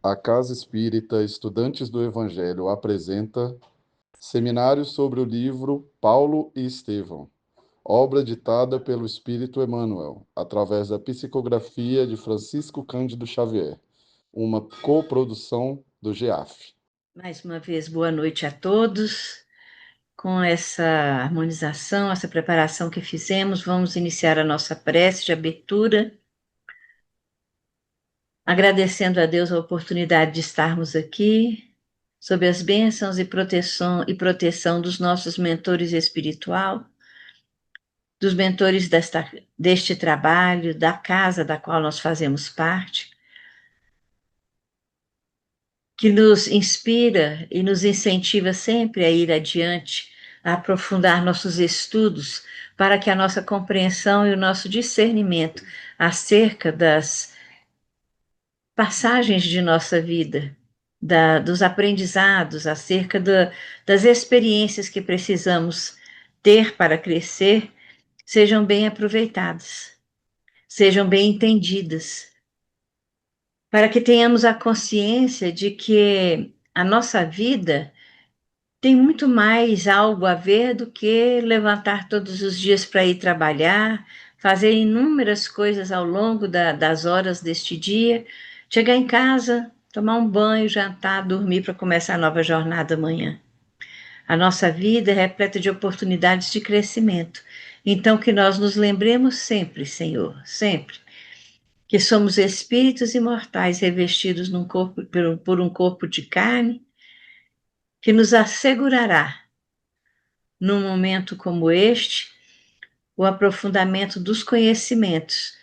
A Casa Espírita Estudantes do Evangelho apresenta seminário sobre o livro Paulo e Estevão, obra ditada pelo Espírito Emmanuel, através da psicografia de Francisco Cândido Xavier, uma coprodução do GEAF. Mais uma vez, boa noite a todos. Com essa harmonização, essa preparação que fizemos, vamos iniciar a nossa prece de abertura, agradecendo a Deus a oportunidade de estarmos aqui, sob as bênçãos e proteção dos nossos mentores espiritual, dos mentores deste trabalho, da casa da qual nós fazemos parte, que nos inspira e nos incentiva sempre a ir adiante, a aprofundar nossos estudos, para que a nossa compreensão e o nosso discernimento acerca das passagens de nossa vida, dos aprendizados, acerca das experiências que precisamos ter para crescer, sejam bem aproveitadas, sejam bem entendidas, para que tenhamos a consciência de que a nossa vida tem muito mais algo a ver do que levantar todos os dias para ir trabalhar, fazer inúmeras coisas ao longo das horas deste dia, chegar em casa, tomar um banho, jantar, dormir para começar a nova jornada amanhã. A nossa vida é repleta de oportunidades de crescimento. Então, que nós nos lembremos sempre, Senhor, sempre, que somos espíritos imortais revestidos por um corpo de carne, que nos assegurará, num momento como este, o aprofundamento dos conhecimentos,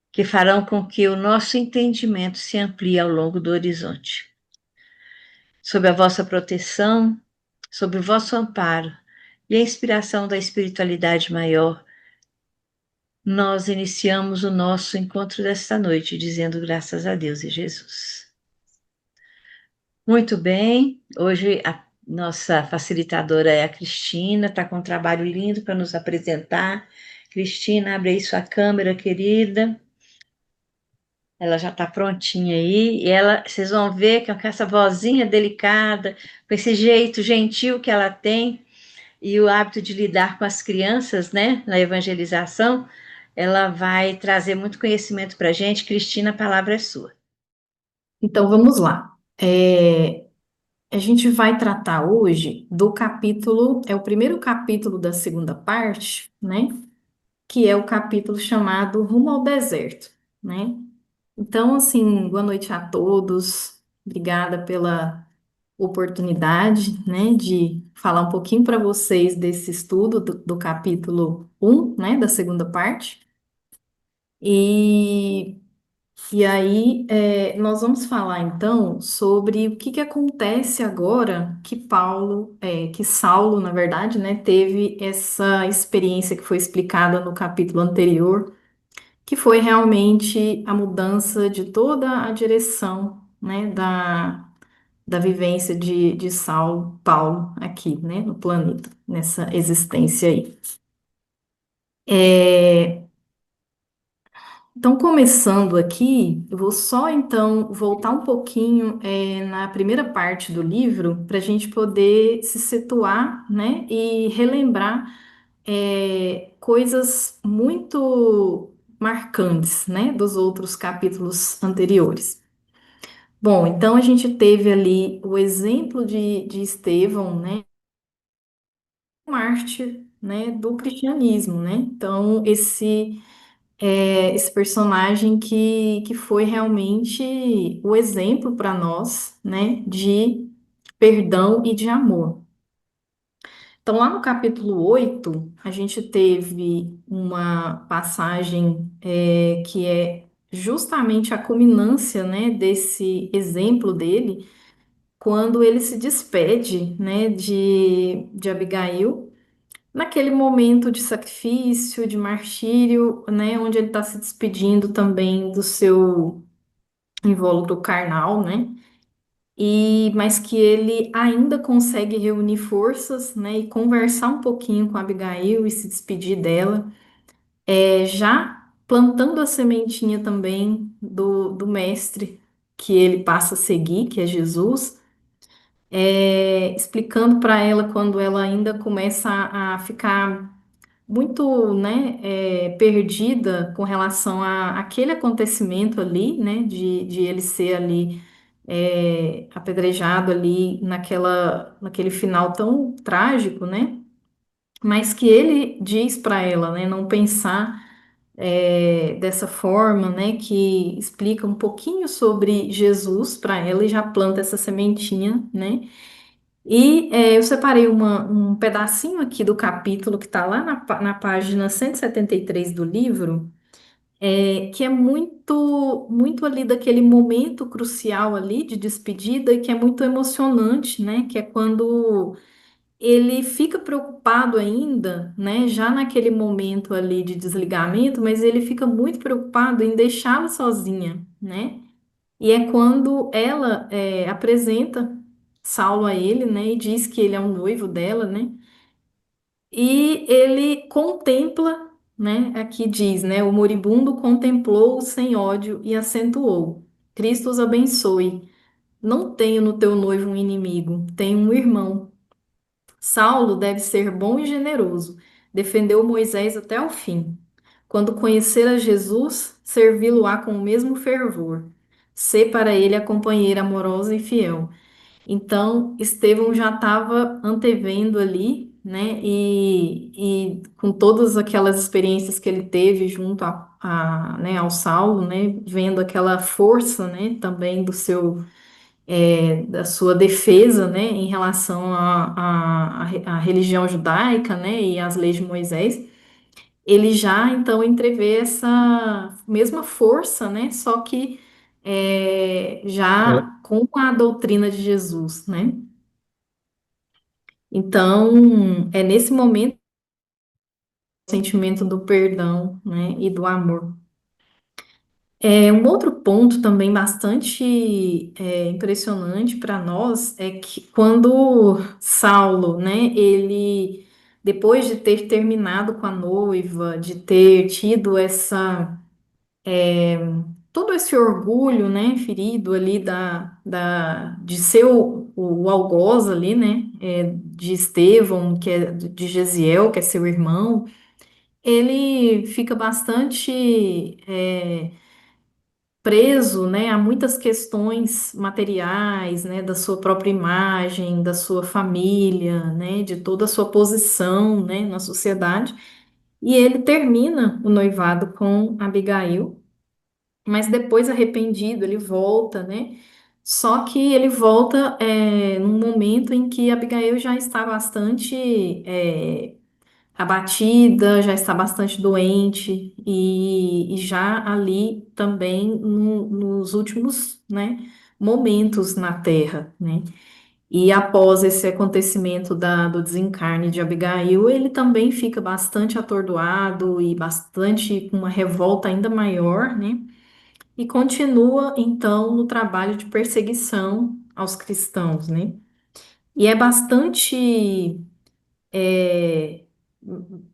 que farão com que o nosso entendimento se amplie ao longo do horizonte. Sob a vossa proteção, sob o vosso amparo e a inspiração da espiritualidade maior, nós iniciamos o nosso encontro desta noite, dizendo graças a Deus e Jesus. Muito bem, hoje a nossa facilitadora é a Cristina, está com um trabalho lindo para nos apresentar. Cristina, abre aí sua câmera, querida. Ela já está prontinha aí, e vocês vão ver que com essa vozinha delicada, com esse jeito gentil que ela tem, e o hábito de lidar com as crianças, né, na evangelização, ela vai trazer muito conhecimento para a gente. Cristina, a palavra é sua. Então vamos lá. A gente vai tratar hoje do capítulo, é o primeiro capítulo da segunda parte, né? Que é o capítulo chamado Rumo ao Deserto, né? Então, assim, boa noite a todos. Obrigada pela oportunidade, né, de falar um pouquinho para vocês desse estudo do capítulo um, né, da segunda parte. E E aí, nós vamos falar então sobre o que que acontece agora que que Saulo, na verdade, né, teve essa experiência que foi explicada no capítulo anterior, que foi realmente a mudança de toda a direção, né, da vivência de Saulo, Paulo aqui, né, no planeta, nessa existência aí. É, Então, começando aqui, eu vou só então voltar um pouquinho na primeira parte do livro para a gente poder se situar, né, e relembrar coisas muito marcantes, né, dos outros capítulos anteriores. Bom, então a gente teve ali o exemplo de Estevão, né, mártir, né, do cristianismo, né? Então, esse personagem que foi realmente o exemplo para nós, né, de perdão e de amor. Então, lá no capítulo 8 a gente teve uma passagem que é justamente a culminância, né, desse exemplo dele, quando ele se despede, né, de Abigail, naquele momento de sacrifício, de martírio, né, onde ele está se despedindo também do seu invólucro carnal, né, mas que ele ainda consegue reunir forças, né, e conversar um pouquinho com Abigail e se despedir dela, já plantando a sementinha também do mestre, que ele passa a seguir, que é Jesus, explicando para ela quando ela ainda começa a ficar muito, né, perdida com relação a aquele acontecimento ali, né, de ele ser ali apedrejado ali naquele final tão trágico, né? Mas que ele diz para ela, né, não pensar dessa forma, né, que explica um pouquinho sobre Jesus para ela e já planta essa sementinha, né? E eu separei um pedacinho aqui do capítulo que está lá na página 173 do livro, que é muito, muito ali daquele momento crucial ali de despedida e que é muito emocionante, né? Que é quando ele fica preocupado ainda, né? Já naquele momento ali de desligamento, mas ele fica muito preocupado em deixá-la sozinha, né? E é quando ela apresenta Saulo a ele, né? E diz que ele é um noivo dela, né? E ele contempla, né? Aqui diz, né? O moribundo contemplou-o sem ódio e acentuou: Cristo os abençoe. Não tenho no teu noivo um inimigo, tenho um irmão. Saulo deve ser bom e generoso. Defendeu Moisés até o fim. Quando conhecer a Jesus, servi-lo-á com o mesmo fervor. Sê para ele a companheira amorosa e fiel. Então, Estevão já estava antevendo ali, né? E com todas aquelas experiências que ele teve junto né, ao Saulo, né? Vendo aquela força, né? Também da sua defesa, né? Em relação à religião judaica, né? E às leis de Moisés. Ele já, então, entrevê essa mesma força, né? Só que É, já com a doutrina de Jesus, né? Então, é nesse momento o sentimento do perdão, né, e do amor. Um outro ponto também bastante impressionante para nós é que quando Saulo, né, ele, depois de ter terminado com a noiva, de ter tido todo esse orgulho, né, ferido ali de ser o algoz ali, né, de Estevão, que é de Gesiel, que é seu irmão, ele fica bastante preso, né, a muitas questões materiais, né, da sua própria imagem, da sua família, né, de toda a sua posição, né, na sociedade, e ele termina o noivado com Abigail, mas depois arrependido ele volta, né? Só que ele volta num momento em que Abigail já está bastante abatida, já está bastante doente e já ali também nos últimos, né, momentos na Terra, né? E após esse acontecimento do desencarne de Abigail, ele também fica bastante atordoado e bastante com uma revolta ainda maior, né? E continua, então, no trabalho de perseguição aos cristãos, né? E é é,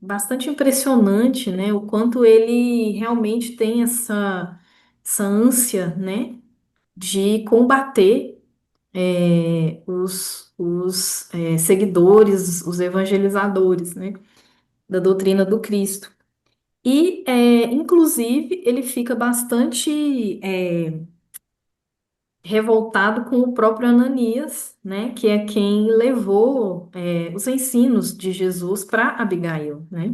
bastante impressionante, né? O quanto ele realmente tem essa ânsia, né? De combater os seguidores, os evangelizadores, né? Da doutrina do Cristo. E, inclusive, ele fica bastante revoltado com o próprio Ananias, né, que é quem levou os ensinos de Jesus para Abigail, né?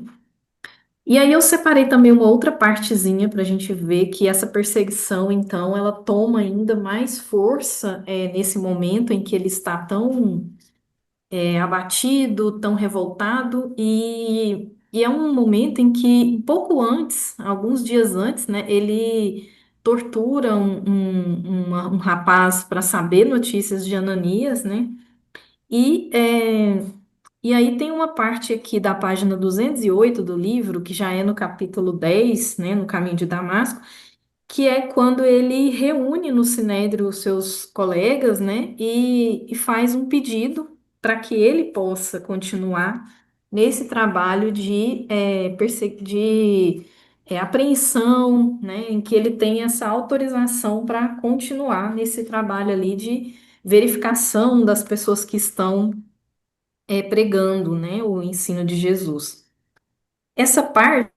E aí eu separei também uma outra partezinha para a gente ver que essa perseguição, então, ela toma ainda mais força nesse momento em que ele está tão abatido, tão revoltado, e é um momento em que, um pouco antes, alguns dias antes, né, ele tortura um rapaz para saber notícias de Ananias, né? E, é, e aí tem uma parte aqui da página 208 do livro, que já é no capítulo 10, né, no Caminho de Damasco, que é quando ele reúne no Sinédrio os seus colegas, né, e faz um pedido para que ele possa continuar nesse trabalho de apreensão, né, em que ele tem essa autorização para continuar nesse trabalho ali de verificação das pessoas que estão pregando, né, o ensino de Jesus. Essa parte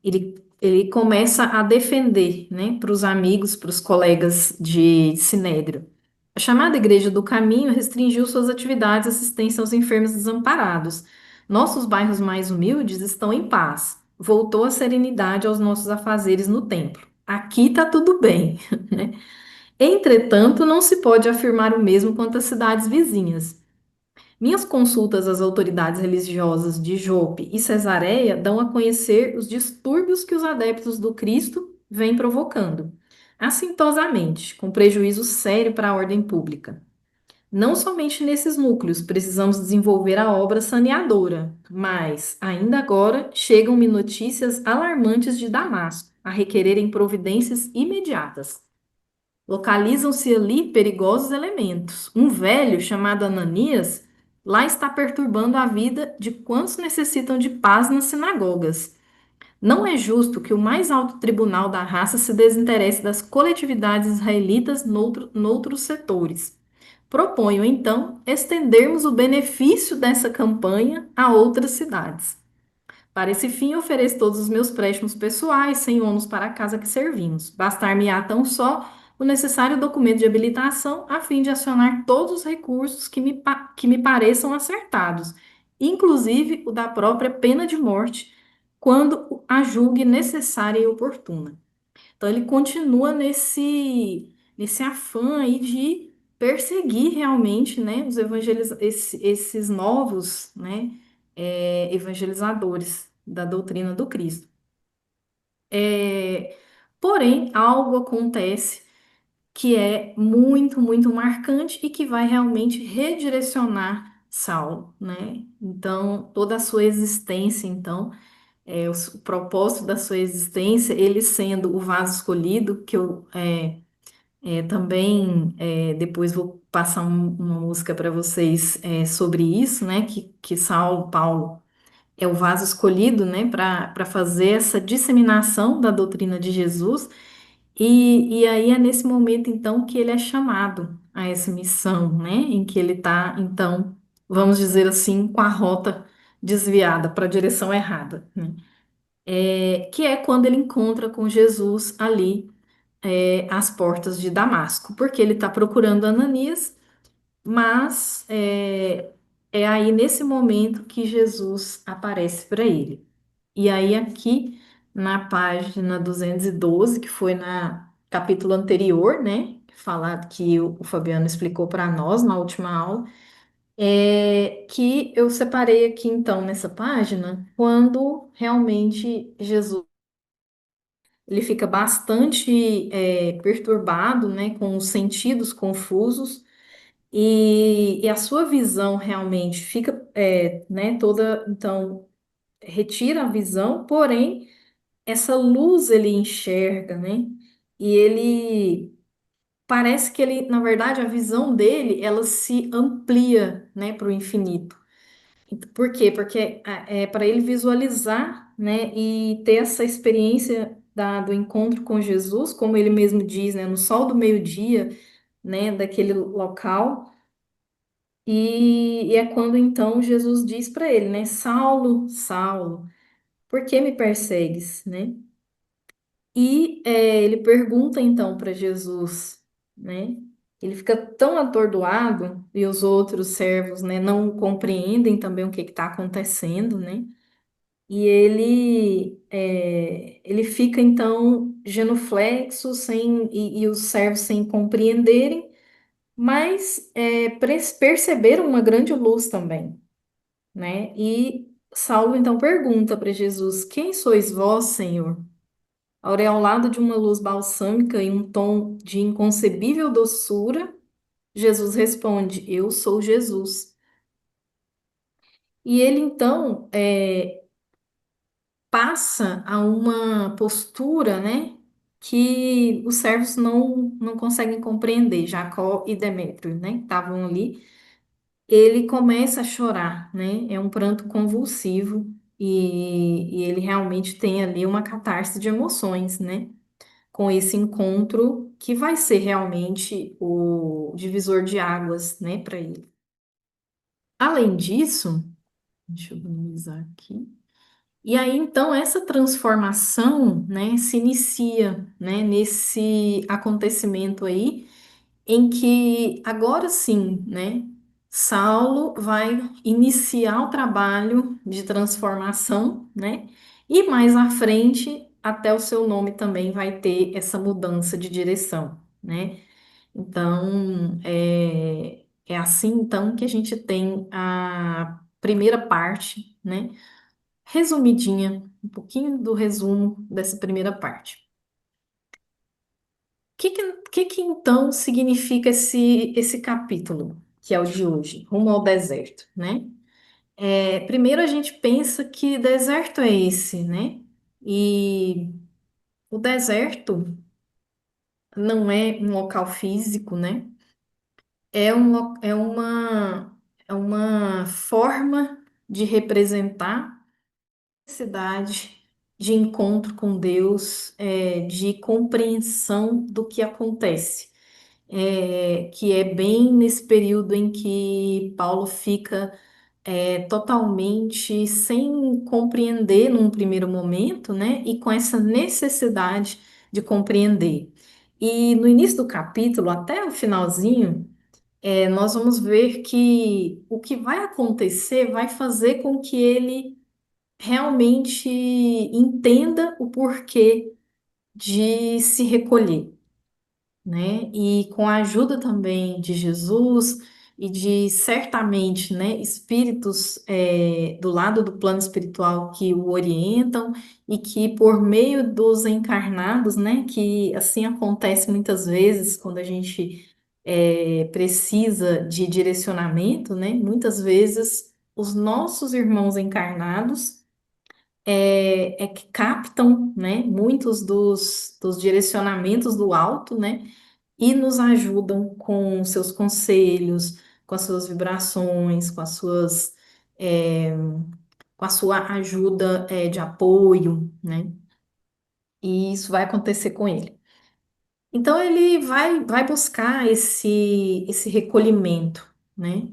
ele começa a defender, né, para os amigos, para os colegas de Sinédrio. A chamada Igreja do Caminho restringiu suas atividades de assistência aos enfermos desamparados. Nossos bairros mais humildes estão em paz. Voltou a serenidade aos nossos afazeres no templo. Aqui está tudo bem, né? Entretanto, não se pode afirmar o mesmo quanto às cidades vizinhas. Minhas consultas às autoridades religiosas de Jope e Cesareia dão a conhecer os distúrbios que os adeptos do Cristo vêm provocando, assintosamente, com prejuízo sério para a ordem pública. Não somente nesses núcleos precisamos desenvolver a obra saneadora, mas, ainda agora, chegam-me notícias alarmantes de Damasco, a requererem providências imediatas. Localizam-se ali perigosos elementos. Um velho chamado Ananias lá está perturbando a vida de quantos necessitam de paz nas sinagogas. Não é justo que o mais alto tribunal da raça se desinteresse das coletividades israelitas noutros setores. Proponho, então, estendermos o benefício dessa campanha a outras cidades. Para esse fim, ofereço todos os meus préstimos pessoais, sem ônus para a casa que servimos. Bastar-me-á tão só o necessário documento de habilitação, a fim de acionar todos os recursos que me pareçam acertados, inclusive o da própria pena de morte, quando a julgue necessária e oportuna. Então, ele continua nesse afã aí de perseguir realmente, né, esses novos, né, evangelizadores da doutrina do Cristo. É, porém, algo acontece que é muito, muito marcante e que vai realmente redirecionar Saulo, né? Então, toda a sua existência, então, o propósito da sua existência, ele sendo o vaso escolhido, que eu também depois vou passar uma música para vocês sobre isso, né? Que Saulo, Paulo é o vaso escolhido, né, para fazer essa disseminação da doutrina de Jesus. E aí é nesse momento, então, que ele é chamado a essa missão, né, em que ele está, então, vamos dizer assim, com a rota desviada para a direção errada, né? Que é quando ele encontra com Jesus ali, às portas de Damasco, porque ele está procurando Ananias, mas é aí nesse momento que Jesus aparece para ele. E aí aqui na página 212, que foi na capítulo anterior, né, falado que o Fabiano explicou para nós na última aula, que eu separei aqui então nessa página quando realmente Jesus ele fica bastante perturbado, né, com os sentidos confusos e a sua visão realmente fica, né, toda, então, retira a visão, porém, essa luz ele enxerga, né, e ele, parece que ele, na verdade, a visão dele, ela se amplia, né, para o infinito. Por quê? Porque é para ele visualizar, né, e ter essa experiência do encontro com Jesus, como ele mesmo diz, né, no sol do meio-dia, né, daquele local. E é quando então Jesus diz para ele, né, Saulo, Saulo, por que me persegues, né? E ele pergunta então para Jesus, né? Ele fica tão atordoado e os outros servos, né, não compreendem também o que está acontecendo, né? E ele fica então genuflexo, e os servos sem compreenderem, mas perceberam uma grande luz também, né? E Saulo então pergunta para Jesus: Quem sois vós, Senhor? Aureolado de uma luz balsâmica e um tom de inconcebível doçura, Jesus responde: Eu sou Jesus. E ele então passa a uma postura, né, que os servos não conseguem compreender, Jacó e Demétrio, né, estavam ali. ele começa a chorar, né? É um pranto convulsivo e ele realmente tem ali uma catarse de emoções, né? Com esse encontro que vai ser realmente o divisor de águas, né, para ele. Além disso, deixa eu minimizar aqui. E aí, então, essa transformação, né, se inicia, né, nesse acontecimento aí, em que agora sim, né, Saulo vai iniciar o trabalho de transformação, né, e mais à frente, até o seu nome também vai ter essa mudança de direção, né. Então, é assim, então, que a gente tem a primeira parte, né, resumidinha, um pouquinho do resumo dessa primeira parte. O que então significa esse capítulo, que é o de hoje, rumo ao deserto, né? Primeiro a gente pensa que deserto é esse, né? E o deserto não é um local físico, né? É uma forma de representar necessidade de encontro com Deus, de compreensão do que acontece, que é bem nesse período em que Paulo fica totalmente sem compreender num primeiro momento, né? E com essa necessidade de compreender. E no início do capítulo, até o finalzinho, nós vamos ver que o que vai acontecer vai fazer com que ele realmente entenda o porquê de se recolher, né? E com a ajuda também de Jesus e de certamente, né, espíritos do lado do plano espiritual que o orientam e que por meio dos encarnados, né, que assim acontece muitas vezes quando a gente precisa de direcionamento, né? Muitas vezes os nossos irmãos encarnados que captam, né, muitos dos direcionamentos do alto, né, e nos ajudam com seus conselhos, com as suas vibrações, é, com a sua ajuda, de apoio, né, e isso vai acontecer com ele. Então ele vai buscar esse recolhimento, né,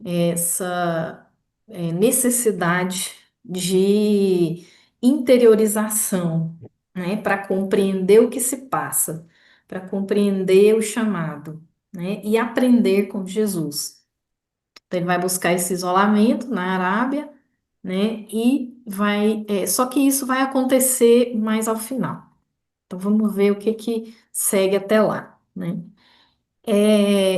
essa necessidade de interiorização, né, para compreender o que se passa, para compreender o chamado, né, e aprender com Jesus. Então, ele vai buscar esse isolamento na Arábia, né, e só que isso vai acontecer mais ao final. Então, vamos ver o que que segue até lá, né?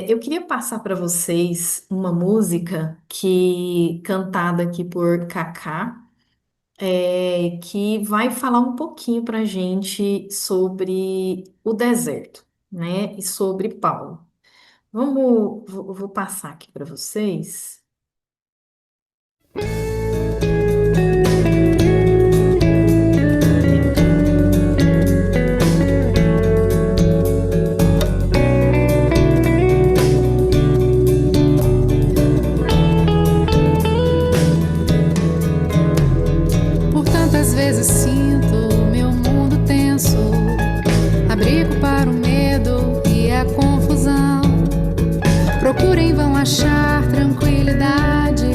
Eu queria passar para vocês uma música que cantada aqui por Kaká, que vai falar um pouquinho para a gente sobre o deserto, né? E sobre Paulo. Vou passar aqui para vocês. Por tantas vezes sinto meu mundo tenso, abrigo para o medo e a confusão. Procuro em vão achar tranquilidade,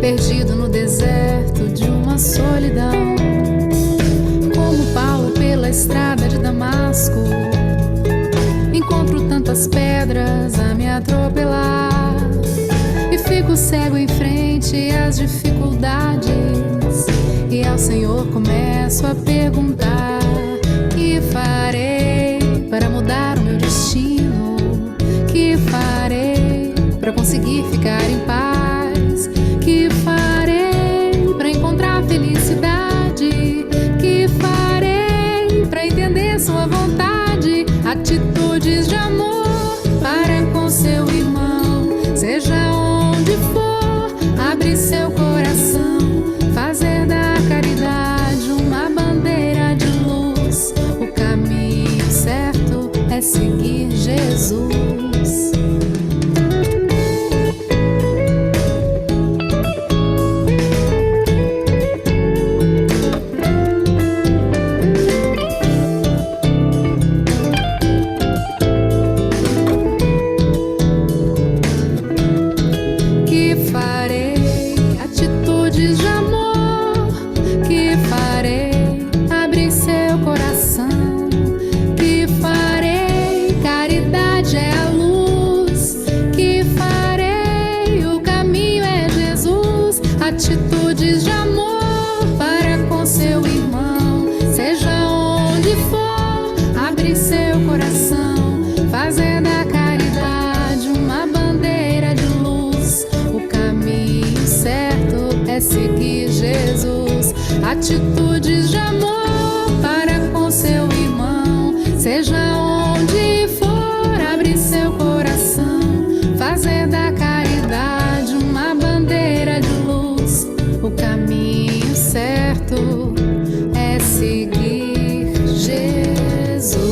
perdido no deserto de uma solidão. Como Paulo pela estrada de Damasco, encontro tantas pedras a me atropelar e fico cego em frente às dificuldades. E ao Senhor começo a perguntar: que farei para mudar o meu destino? Que farei para conseguir ficar em paz? Que farei para encontrar felicidade? Que farei para entender sua vontade? Atitudes de amor para com seu irmão, seja onde for, abre seu coração, fazer da caridade uma bandeira de luz. O caminho certo é seguir Jesus. seguir Jesus. Atitudes de amor para com seu irmão, seja onde for, abre seu coração, fazer da caridade uma bandeira de luz. O caminho certo é seguir Jesus.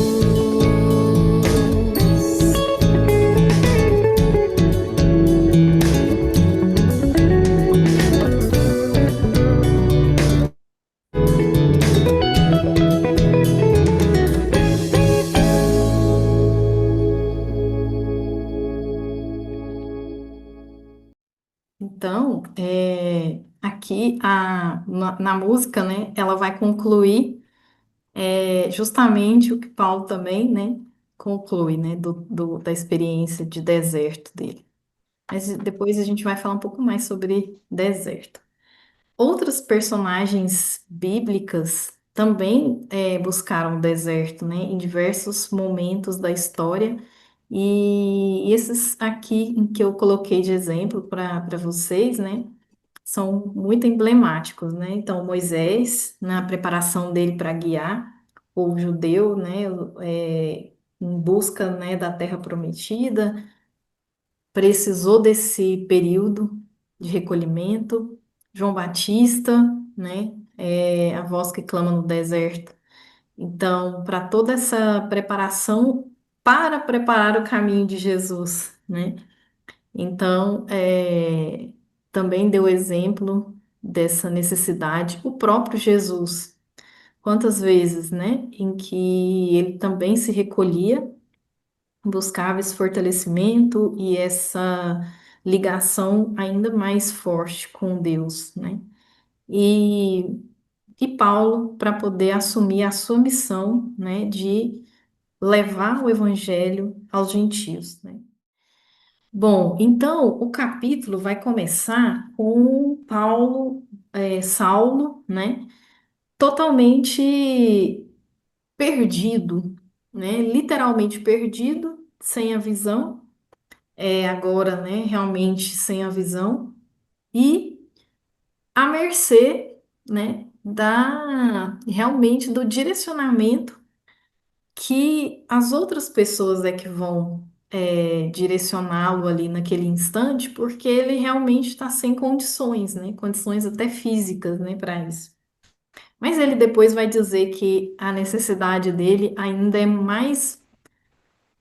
Então, aqui na música, né, ela vai concluir justamente o que Paulo também, né, conclui, né, da experiência de deserto dele. Mas depois a gente vai falar um pouco mais sobre deserto. Outras personagens bíblicas também buscaram o deserto, né, em diversos momentos da história. E esses aqui em que eu coloquei de exemplo para vocês, né, são muito emblemáticos, né? Então, Moisés, na preparação dele para guiar o povo judeu, né, em busca, né, da terra prometida, precisou desse período de recolhimento. João Batista, né, a voz que clama no deserto. Então, para toda essa preparação para preparar o caminho de Jesus, né? Então, também deu exemplo dessa necessidade o próprio Jesus. Quantas vezes, né, em que ele também se recolhia, buscava esse fortalecimento e essa ligação ainda mais forte com Deus, né? E, e Paulo, para poder assumir a sua missão, né, de levar o evangelho aos gentios, né? Bom, então o capítulo vai começar com Paulo, Saulo, né, totalmente perdido, né, literalmente perdido, sem a visão, agora, né, realmente sem a visão e à mercê, né, realmente do direcionamento que as outras pessoas é que vão direcioná-lo ali naquele instante, porque ele realmente está sem condições, né? Condições até físicas, né, para isso. Mas ele depois vai dizer que a necessidade dele ainda é mais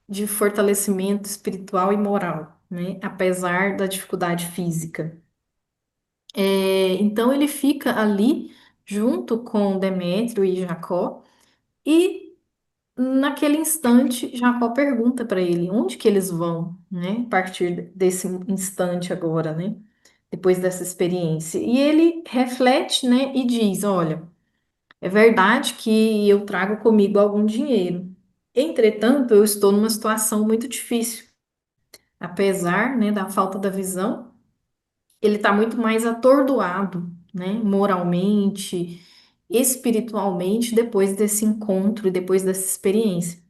de fortalecimento espiritual e moral, né? Apesar da dificuldade física. Então ele fica ali junto com Demétrio e Jacó e naquele instante, Jacó pergunta para ele onde que eles vão, né? A partir desse instante agora, né? Depois dessa experiência. E ele reflete, né? E diz: Olha, é verdade que eu trago comigo algum dinheiro. Entretanto, eu estou numa situação muito difícil. Apesar, né, da falta da visão, ele está muito mais atordoado, né? Moralmente, espiritualmente, depois desse encontro e depois dessa experiência.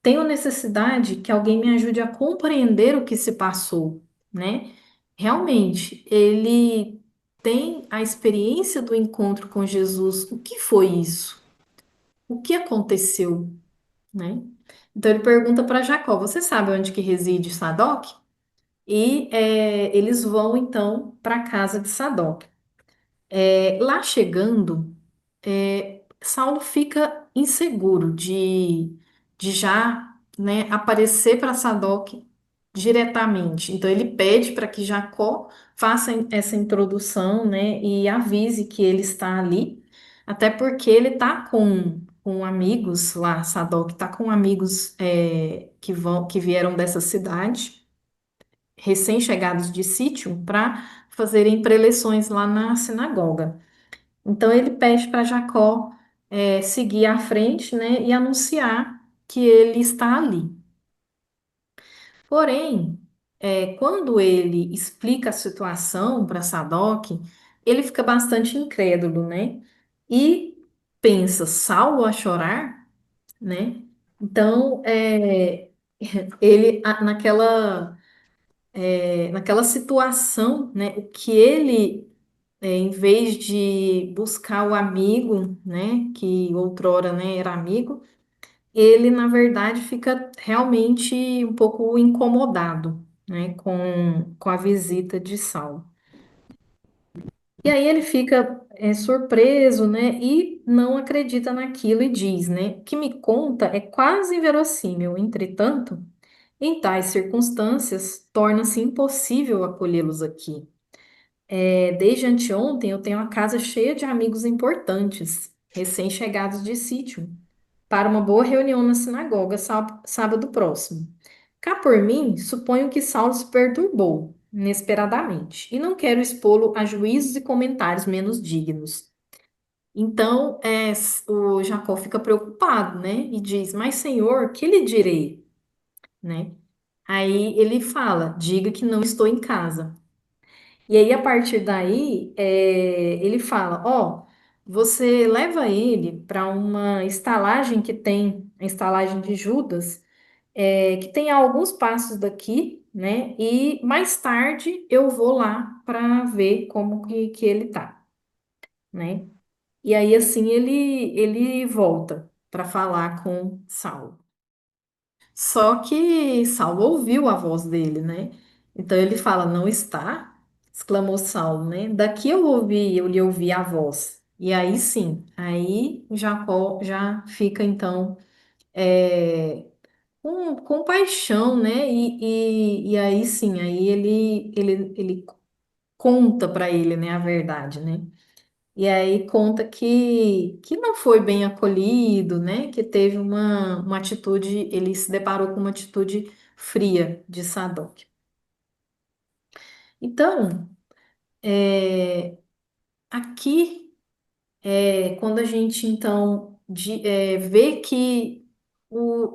Tenho necessidade que alguém me ajude a compreender o que se passou, né? Realmente, ele tem a experiência do encontro com Jesus. O que foi isso? O que aconteceu, né? Então ele pergunta para Jacó: Você sabe onde que reside Sadoc? E eles vão então para a casa de Sadoc. Lá chegando, Saulo fica inseguro de já, né, aparecer para Sadoc diretamente. Então ele pede para que Jacó faça essa introdução, né, e avise que ele está ali, até porque ele está com amigos lá, Sadoc está com amigos que vieram dessa cidade, recém-chegados de sítio, para fazerem preleções lá na sinagoga. Então ele pede para Jacó seguir à frente, né, e anunciar que ele está ali. Porém, quando ele explica a situação para Sadoc, ele fica bastante incrédulo, né? E pensa, Saulo a chorar, né? Então, ele naquela situação, né? O que ele em vez de buscar o amigo, né, que outrora, né, era amigo, ele, na verdade, fica realmente um pouco incomodado, né, com a visita de Saulo. E aí ele fica surpreso, né, e não acredita naquilo e diz, né, o que me conta é quase inverossímil. Entretanto, em tais circunstâncias, torna-se impossível acolhê-los aqui. Desde anteontem eu tenho a casa cheia de amigos importantes, recém-chegados de sítio, para uma boa reunião na sinagoga sábado próximo. Cá por mim, suponho que Saulo se perturbou, inesperadamente, e não quero expô-lo a juízos e comentários menos dignos. Então, o Jacó fica preocupado, né? E diz: Mas, Senhor, que lhe direi? Né? Aí ele fala: Diga que não estou em casa. E aí, a partir daí, ele fala: Ó, você leva ele para uma estalagem que tem, a estalagem de Judas, que tem a alguns passos daqui, né? E mais tarde eu vou lá para ver como que ele tá, né? E aí, assim, ele volta para falar com Saulo. Só que Saulo ouviu a voz dele, né? Então ele fala, não está? Exclamou Saulo, né? Daqui eu lhe ouvi a voz. E aí sim, aí Jacó já fica então é, com paixão, né? E aí sim, aí ele conta para ele, né, a verdade, né? E aí conta que não foi bem acolhido, né? Que teve uma atitude, ele se deparou com uma atitude fria de Sadoc. Então, aqui, quando a gente então vê que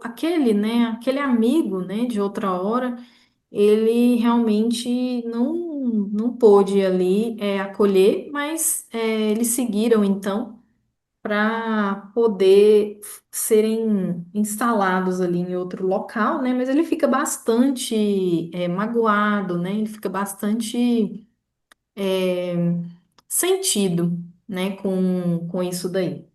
aquele amigo, né, de outra hora, ele realmente não pôde ali acolher, mas eles seguiram então para poder serem instalados ali em outro local, né? Mas ele fica bastante magoado, né? Ele fica bastante é, sentido, né? Com isso daí.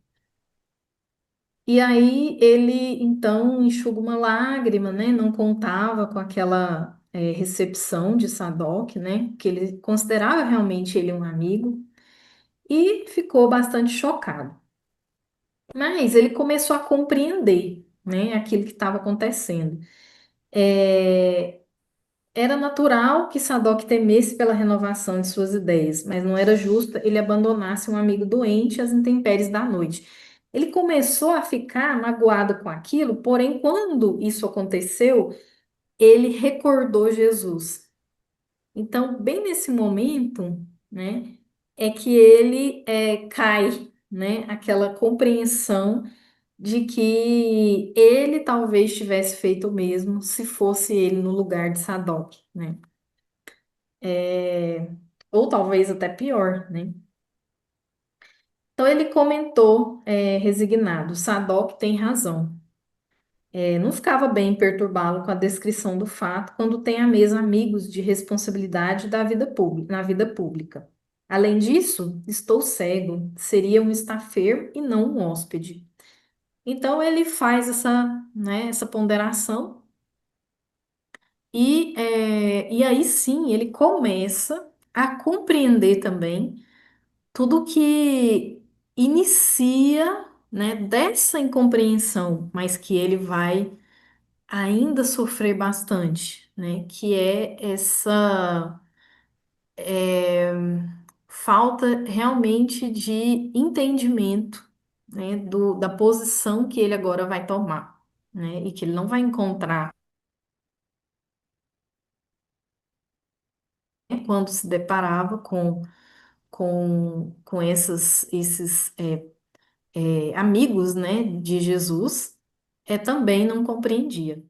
E aí ele então enxuga uma lágrima, né? Não contava com aquela recepção de Sadoc, né? Que ele considerava realmente ele um amigo e ficou bastante chocado. Mas ele começou a compreender, né, aquilo que estava acontecendo. É, Era natural que Sadoc temesse pela renovação de suas ideias, mas não era justo ele abandonasse um amigo doente às intempéries da noite. Ele começou a ficar magoado com aquilo, porém, quando isso aconteceu, ele recordou Jesus. Então, bem nesse momento, né, é que ele cai, né, aquela compreensão de que ele talvez tivesse feito o mesmo se fosse ele no lugar de Sadoc, né? É, Ou talvez até pior, né? Então ele comentou, resignado, Sadoc tem razão. Não ficava bem perturbá-lo com a descrição do fato quando tem à mesa amigos de responsabilidade na vida pública. Além disso, estou cego, seria um estafeiro e não um hóspede. Então ele faz essa ponderação e aí sim ele começa a compreender também tudo que inicia, né, dessa incompreensão, mas que ele vai ainda sofrer bastante, né, que é essa é, falta realmente de entendimento, né, da posição que ele agora vai tomar, né, e que ele não vai encontrar quando se deparava com esses amigos, né, de Jesus, também não compreendia.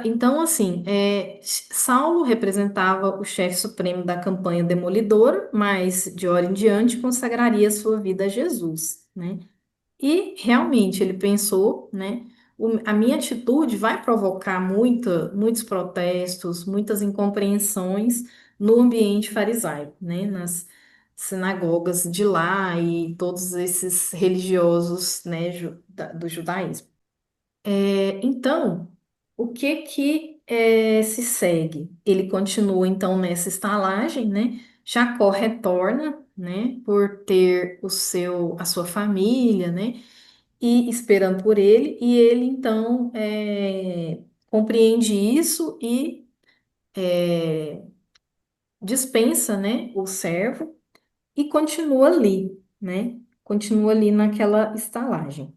Então, assim, Saulo representava o chefe supremo da campanha demolidora, mas de hora em diante consagraria sua vida a Jesus, né? E realmente ele pensou, né? a minha atitude vai provocar muitos protestos, muitas incompreensões no ambiente farisaico, né? Nas sinagogas de lá e todos esses religiosos, né, do judaísmo. Então, o que que se segue? Ele continua então nessa estalagem, né? Jacó retorna, né, por ter a sua família, né, e esperando por ele, e ele então compreende isso e dispensa, né, o servo e continua ali, né? Continua ali naquela estalagem.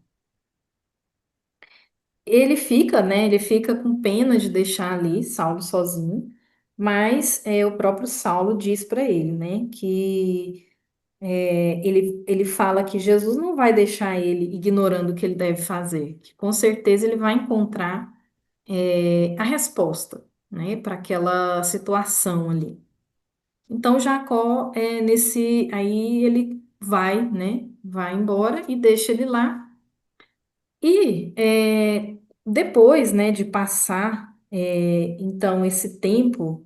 Ele fica, né? Ele fica com pena de deixar ali Saulo sozinho, mas o próprio Saulo diz para ele, né, que ele fala que Jesus não vai deixar ele ignorando o que ele deve fazer, que com certeza ele vai encontrar a resposta, né, para aquela situação ali. Então Jacó aí ele vai, né, vai embora e deixa ele lá. E depois, né, de passar então esse tempo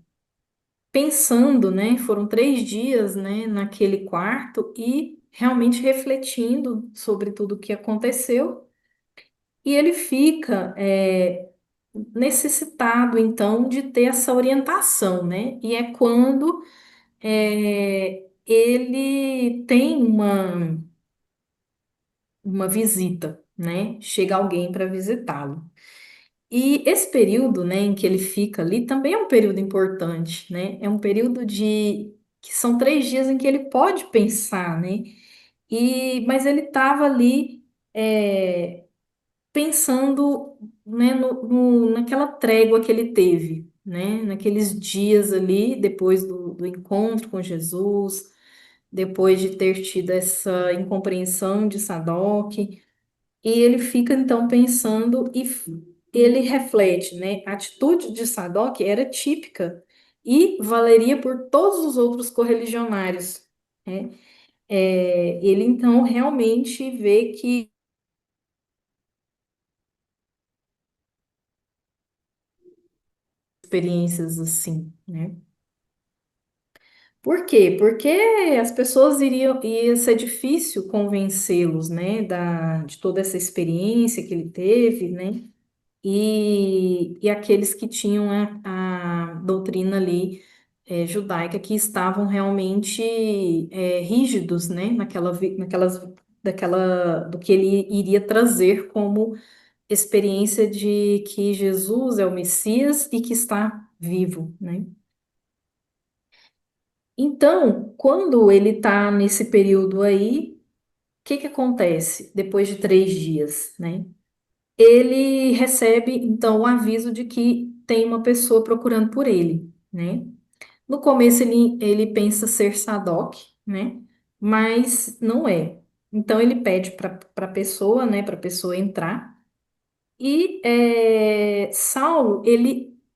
pensando, né, foram 3 dias, né, naquele quarto e realmente refletindo sobre tudo o que aconteceu. E ele fica necessitado então de ter essa orientação, né? E é quando ele tem uma visita, né? Chega alguém para visitá-lo. E esse período, né, em que ele fica ali também é um período importante, né? É um período que são 3 dias em que ele pode pensar, né? Mas ele estava ali pensando, né, naquela trégua que ele teve, né? Naqueles dias ali, depois do encontro com Jesus, depois de ter tido essa incompreensão de Sadoc. E ele fica então pensando e ele reflete, né? A atitude de Sadoc era típica e valeria por todos os outros correligionários, né? Ele então realmente vê que experiências assim, né? Por quê? Porque as pessoas ia ser difícil convencê-los, né, de toda essa experiência que ele teve, né? E aqueles que tinham a doutrina ali judaica que estavam realmente rígidos, né, do que ele iria trazer como experiência de que Jesus é o Messias e que está vivo, né? Então, quando ele está nesse período aí, o que que acontece depois de 3 dias, né? Ele recebe, então, o aviso de que tem uma pessoa procurando por ele, né? No começo ele pensa ser Sadoc, né? Mas não é. Então ele pede para a pessoa, né? Para a pessoa entrar. E Saulo,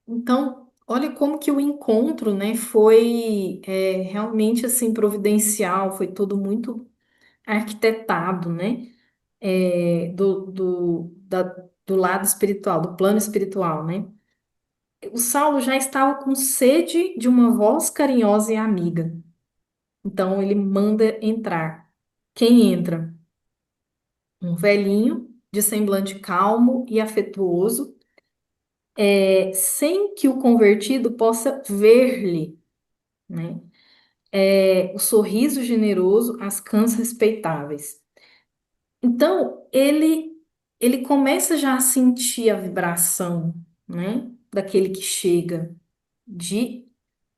então, olha como que o encontro, né? Foi realmente assim providencial, foi tudo muito arquitetado, né? Do lado espiritual, do plano espiritual, né? O Saulo já estava com sede de uma voz carinhosa e amiga. Então ele manda entrar. Quem entra? Um velhinho de semblante calmo e afetuoso, sem que o convertido possa ver-lhe, né? O sorriso generoso, as cãs respeitáveis. Então ele começa já a sentir a vibração, né? Daquele que chega de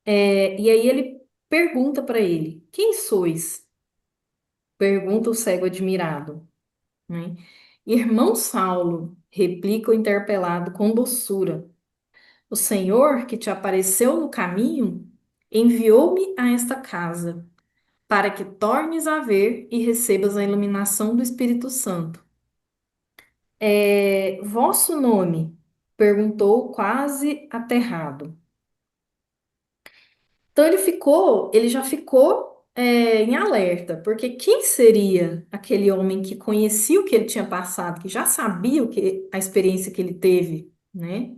e aí ele pergunta para ele: Quem sois? Pergunta o cego admirado, né? Irmão Saulo, replica o interpelado com doçura: O Senhor que te apareceu no caminho enviou-me a esta casa para que tornes a ver e recebas a iluminação do Espírito Santo. Vosso nome? Perguntou quase aterrado. Então ele já ficou em alerta, porque quem seria aquele homem que conhecia o que ele tinha passado, que já sabia a experiência que ele teve, né,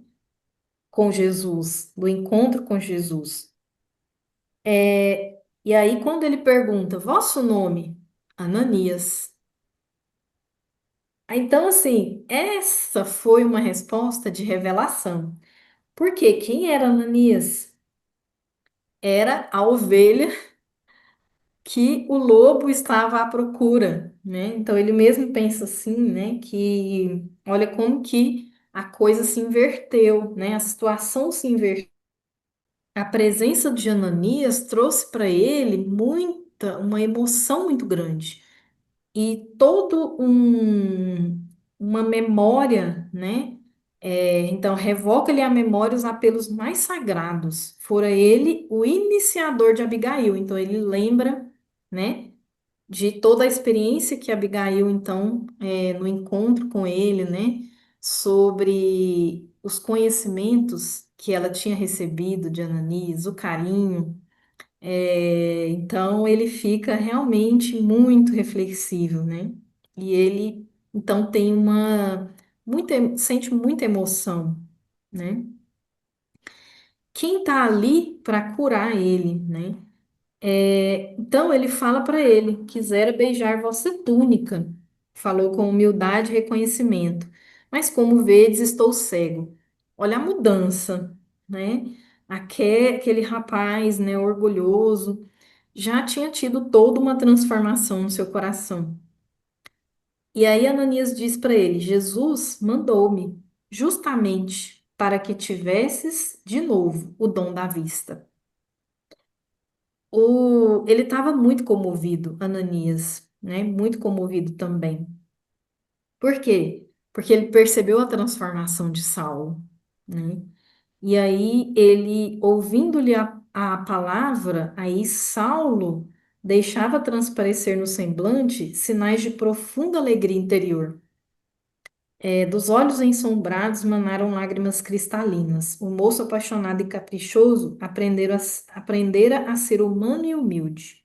com Jesus, do encontro com Jesus? E aí, quando ele pergunta, vosso nome? Ananias. Então, assim, essa foi uma resposta de revelação. Porque quem era Ananias? Era a ovelha que o lobo estava à procura, né? Então ele mesmo pensa assim, né? Que olha como que a coisa se inverteu, né? A situação se inverteu. A presença de Ananias trouxe para ele uma emoção muito grande e uma memória, né? Então, revoca-lhe a memória os apelos mais sagrados. Fora ele o iniciador de Abigail. Então, ele lembra, né, de toda a experiência que Abigail, então, no encontro com ele, né, sobre os conhecimentos que ela tinha recebido de Ananias, o carinho. Então, ele fica realmente muito reflexivo, né? E ele, então, sente muita emoção, né? Quem está ali para curar ele, né? Então ele fala para ele: quisera beijar vossa túnica. Falou com humildade e reconhecimento. Mas como vedes, estou cego. Olha a mudança, né? Aquele rapaz, né, orgulhoso, já tinha tido toda uma transformação no seu coração. E aí Ananias diz para ele: Jesus mandou-me justamente para que tivesses de novo o dom da vista. Ele estava muito comovido, Ananias, né? Muito comovido também. Por quê? Porque ele percebeu a transformação de Saulo, né? E aí ele, ouvindo-lhe a palavra, aí Saulo deixava transparecer no semblante sinais de profunda alegria interior. Dos olhos ensombrados manaram lágrimas cristalinas. O moço apaixonado e caprichoso aprendera a ser humano e humilde.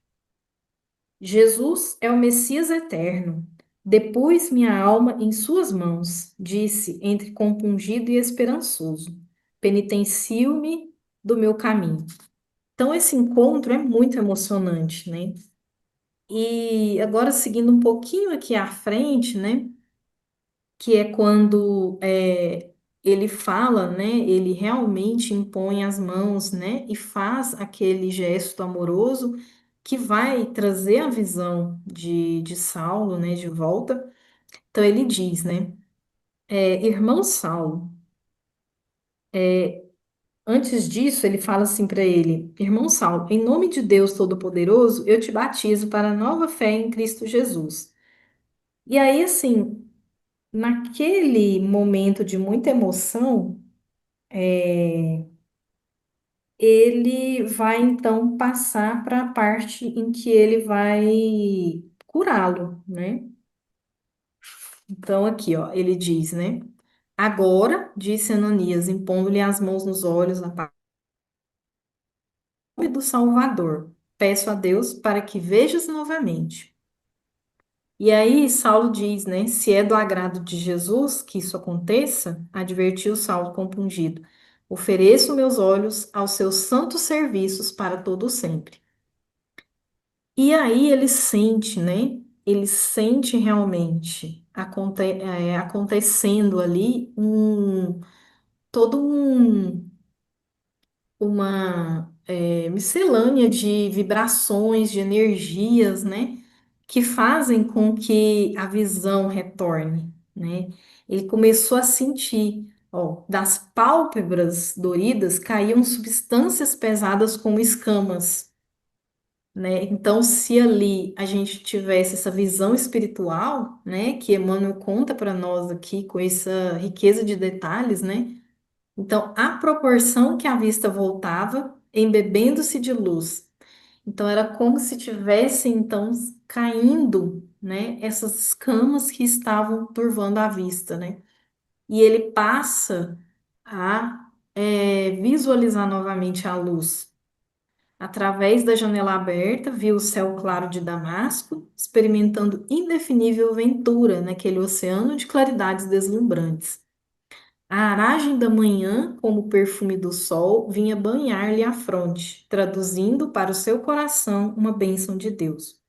Jesus é o Messias eterno. Depus minha alma em suas mãos, disse, entre compungido e esperançoso. Penitencio-me do meu caminho. Então, esse encontro é muito emocionante, né? E agora, seguindo um pouquinho aqui à frente, né? Que é quando ele fala, né? Ele realmente impõe as mãos, né? E faz aquele gesto amoroso que vai trazer a visão de Saulo, né? De volta. Então ele diz, né? Irmão Saulo. Antes disso, ele fala assim para ele: Irmão Saulo, em nome de Deus Todo-Poderoso, eu te batizo para a nova fé em Cristo Jesus. E aí, assim, naquele momento de muita emoção, ele vai então passar para a parte em que ele vai curá-lo, né? Então, aqui, ó, ele diz, né? Agora, disse Ananias, impondo-lhe as mãos nos olhos, na nome do Salvador, peço a Deus para que vejas novamente. E aí, Saulo diz, né? Se é do agrado de Jesus que isso aconteça, advertiu Saulo compungido: ofereço meus olhos aos seus santos serviços para todo sempre. E aí ele sente, né? Ele sente realmente acontecendo ali todo uma miscelânea de vibrações, de energias, né? Que fazem com que a visão retorne, né? Ele começou a sentir, ó, das pálpebras doridas caíam substâncias pesadas como escamas, né? Então, se ali a gente tivesse essa visão espiritual, né, que Emmanuel conta para nós aqui com essa riqueza de detalhes, né? Então, à proporção que a vista voltava, embebendo-se de luz. Então, era como se tivesse, então, caindo, né, essas escamas que estavam turvando a vista, né? E ele passa a visualizar novamente a luz. Através da janela aberta, viu o céu claro de Damasco, experimentando indefinível ventura naquele oceano de claridades deslumbrantes. A aragem da manhã, como o perfume do sol, vinha banhar-lhe a fronte, traduzindo para o seu coração uma bênção de Deus.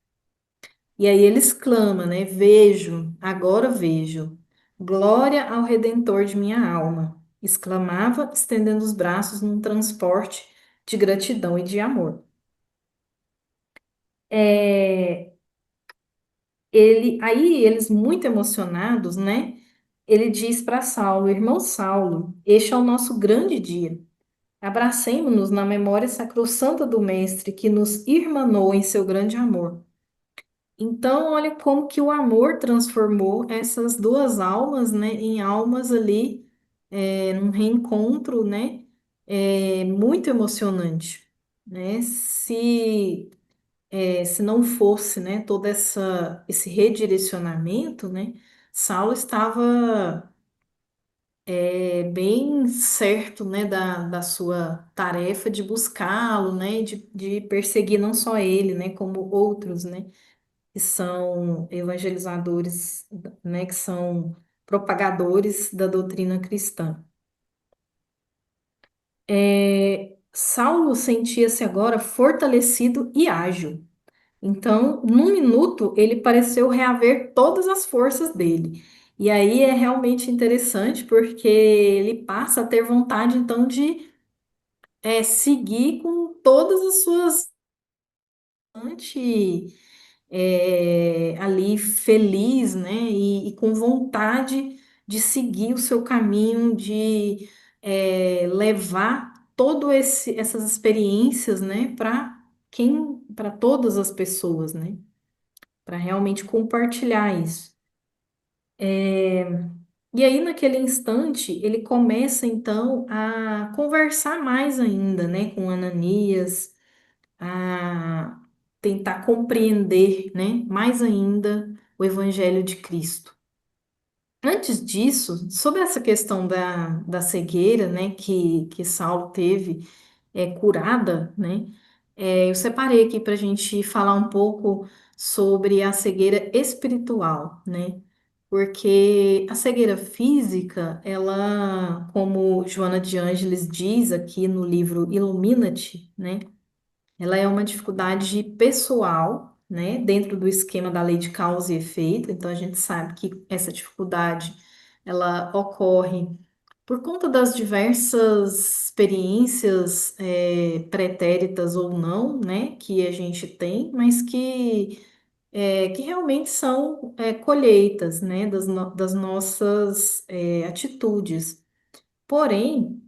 E aí ele exclama, né? Vejo, agora vejo. Glória ao Redentor de minha alma, exclamava, estendendo os braços num transporte de gratidão e de amor. É, aí eles muito emocionados, né? Ele diz para Saulo, irmão Saulo, este é o nosso grande dia. Abracemo-nos na memória sacrossanta do Mestre que nos irmanou em seu grande amor. Então, olha como que o amor transformou essas duas almas, né, em almas ali, num reencontro, né, muito emocionante, né? Se não fosse, né, todo esse redirecionamento, né, Saulo estava bem certo, né, da sua tarefa de buscá-lo, né, de perseguir não só ele, né, como outros, né, que são evangelizadores, né, que são propagadores da doutrina cristã. Saulo sentia-se agora fortalecido e ágil. Então, num minuto, ele pareceu reaver todas as forças dele. E aí é realmente interessante porque ele passa a ter vontade, então, de seguir com todas as suas ali feliz, né? E com vontade de seguir o seu caminho, de levar essas experiências, né? Para todas as pessoas, né? Para realmente compartilhar isso. E aí, naquele instante, ele começa então a conversar mais ainda, né, com Ananias, a tentar compreender, né, mais ainda o Evangelho de Cristo. Antes disso, sobre essa questão da cegueira, né, que Saulo teve curada, né, eu separei aqui para a gente falar um pouco sobre a cegueira espiritual, né, porque a cegueira física, ela, como Joana de Ângeles diz aqui no livro Ilumina-te, né, ela é uma dificuldade pessoal, né, dentro do esquema da lei de causa e efeito. Então, a gente sabe que essa dificuldade, ela ocorre por conta das diversas experiências, pretéritas ou não, né, que a gente tem, mas que realmente são, colheitas, né, das nossas, atitudes. Porém,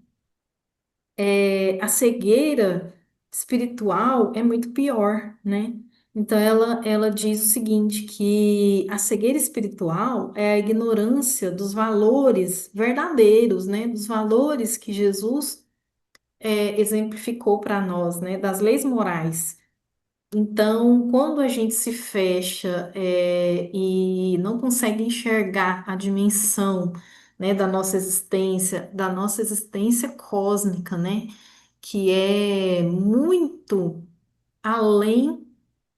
a cegueira espiritual é muito pior, né? Então ela diz o seguinte, que a cegueira espiritual é a ignorância dos valores verdadeiros, né? Dos valores que Jesus exemplificou para nós, né? Das leis morais. Então, quando a gente se fecha, e não consegue enxergar a dimensão, né, da nossa existência cósmica, né, que é muito além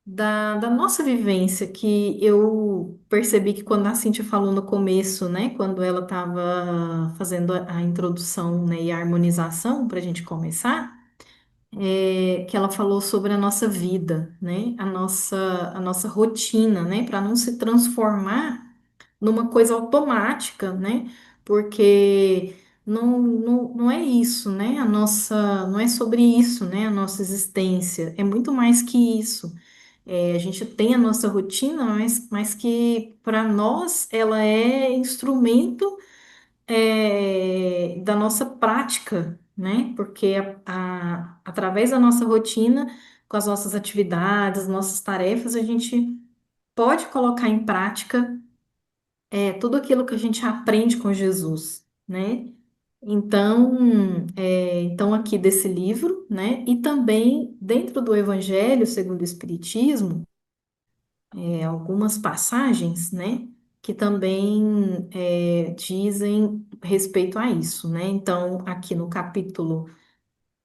da nossa vivência, que eu percebi que quando a Cíntia falou no começo, né, quando ela estava fazendo a introdução, né, e a harmonização para a gente começar, que ela falou sobre a nossa vida, né? A nossa rotina, né? Para não se transformar numa coisa automática, né? Porque não é isso, né? Não é sobre isso, né? A nossa existência é muito mais que isso. A gente tem a nossa rotina, mas que para nós ela é instrumento da nossa prática, né? Porque através da nossa rotina, com as nossas atividades, nossas tarefas, a gente pode colocar em prática tudo aquilo que a gente aprende com Jesus, né? Então aqui desse livro, né? E também dentro do Evangelho segundo o Espiritismo, algumas passagens, né, que também dizem respeito a isso, né? Então, aqui no capítulo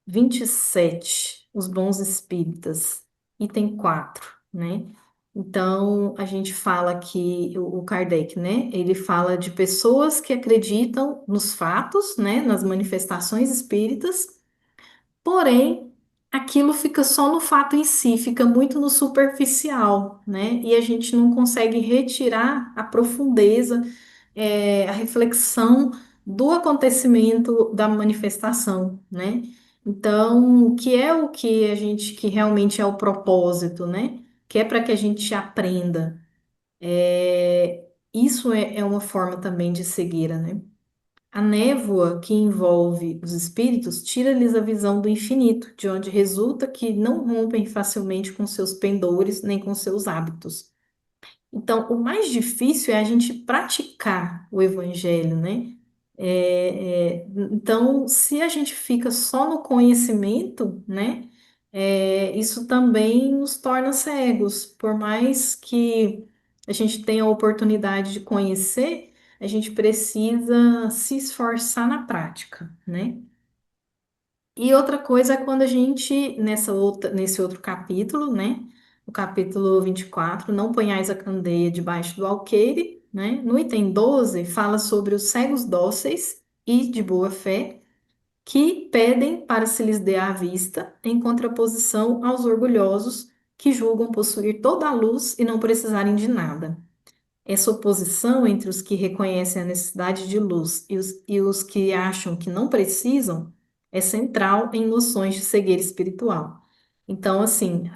27, os bons espíritas? Item 4, né? Então, a gente fala que o Kardec, né? Ele fala de pessoas que acreditam nos fatos, né? Nas manifestações espíritas. Porém, aquilo fica só no fato em si, fica muito no superficial, né? E a gente não consegue retirar a profundeza, a reflexão do acontecimento da manifestação, né? Então, o que a gente, que realmente é o propósito, né? Que é para que a gente aprenda. Isso é uma forma também de cegueira, né? A névoa que envolve os espíritos tira-lhes a visão do infinito, de onde resulta que não rompem facilmente com seus pendores nem com seus hábitos. Então, o mais difícil é a gente praticar o evangelho, né? Então, se a gente fica só no conhecimento, né? Isso também nos torna cegos, por mais que a gente tenha a oportunidade de conhecer, a gente precisa se esforçar na prática, né? E outra coisa é quando a gente, nesse outro capítulo, né? O capítulo 24, não ponhais a candeia debaixo do alqueire, né? No item 12, fala sobre os cegos dóceis e de boa fé, que pedem para se lhes dê à vista, em contraposição aos orgulhosos, que julgam possuir toda a luz e não precisarem de nada. Essa oposição entre os que reconhecem a necessidade de luz e os que acham que não precisam é central em noções de cegueira espiritual. Então, assim,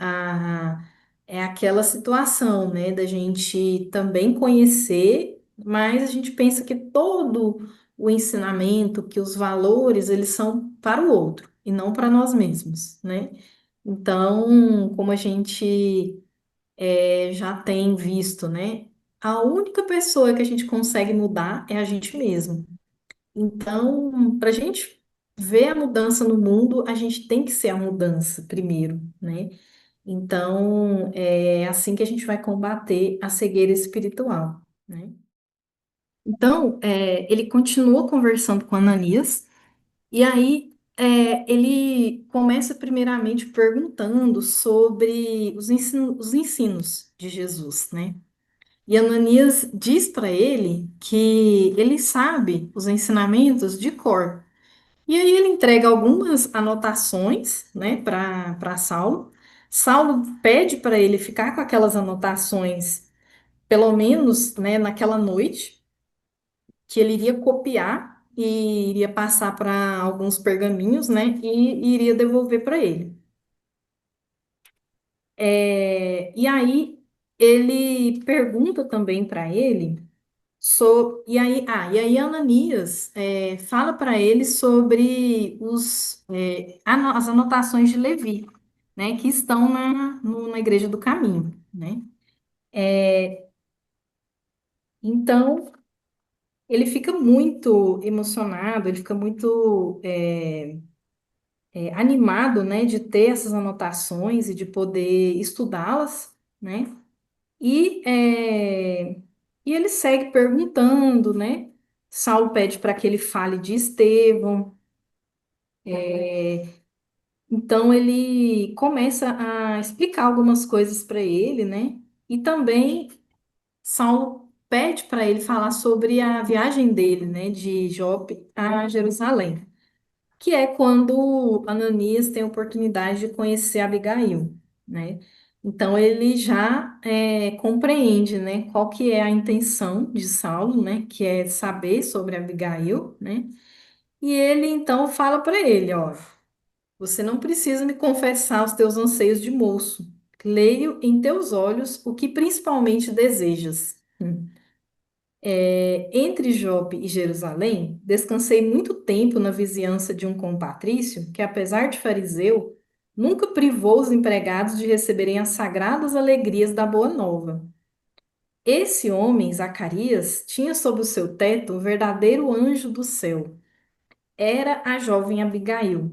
é aquela situação, né, da gente também conhecer, mas a gente pensa que todo o ensinamento, que os valores, eles são para o outro e não para nós mesmos, né? Então, como a gente já tem visto, né? A única pessoa que a gente consegue mudar é a gente mesmo. Então, para a gente ver a mudança no mundo, a gente tem que ser a mudança primeiro, né? Então, é assim que a gente vai combater a cegueira espiritual, né? Então, ele continua conversando com Ananias, e aí ele começa primeiramente perguntando sobre os ensinos de Jesus, né? E Ananias diz para ele que ele sabe os ensinamentos de cor. E aí ele entrega algumas anotações, né, para Saulo. Saulo pede para ele ficar com aquelas anotações, pelo menos, né, naquela noite, que ele iria copiar e iria passar para alguns pergaminhos, né, e iria devolver para ele. E aí ele pergunta também para ele. E aí Ananias fala para ele sobre as anotações de Levi, né, que estão na Igreja do Caminho, né? Então, ele fica muito emocionado, ele fica muito animado, né, de ter essas anotações e de poder estudá-las, né? E, é, e ele segue perguntando, né? Saulo pede para que ele fale de Estevão. Então ele começa a explicar algumas coisas para ele, né? E também Saulo pede para ele falar sobre a viagem dele, né, de Jope a Jerusalém, que é quando Ananias tem a oportunidade de conhecer Abigail, né? Então ele já compreende, né, qual que é a intenção de Saulo, né, que é saber sobre Abigail, né? E ele então fala para ele, ó, você não precisa me confessar os teus anseios de moço. Leio em teus olhos o que principalmente desejas. Entre Jope e Jerusalém, descansei muito tempo na vizinhança de um compatrício que, apesar de fariseu, nunca privou os empregados de receberem as sagradas alegrias da Boa Nova. Esse homem, Zacarias, tinha sob o seu teto um verdadeiro anjo do céu. Era a jovem Abigail,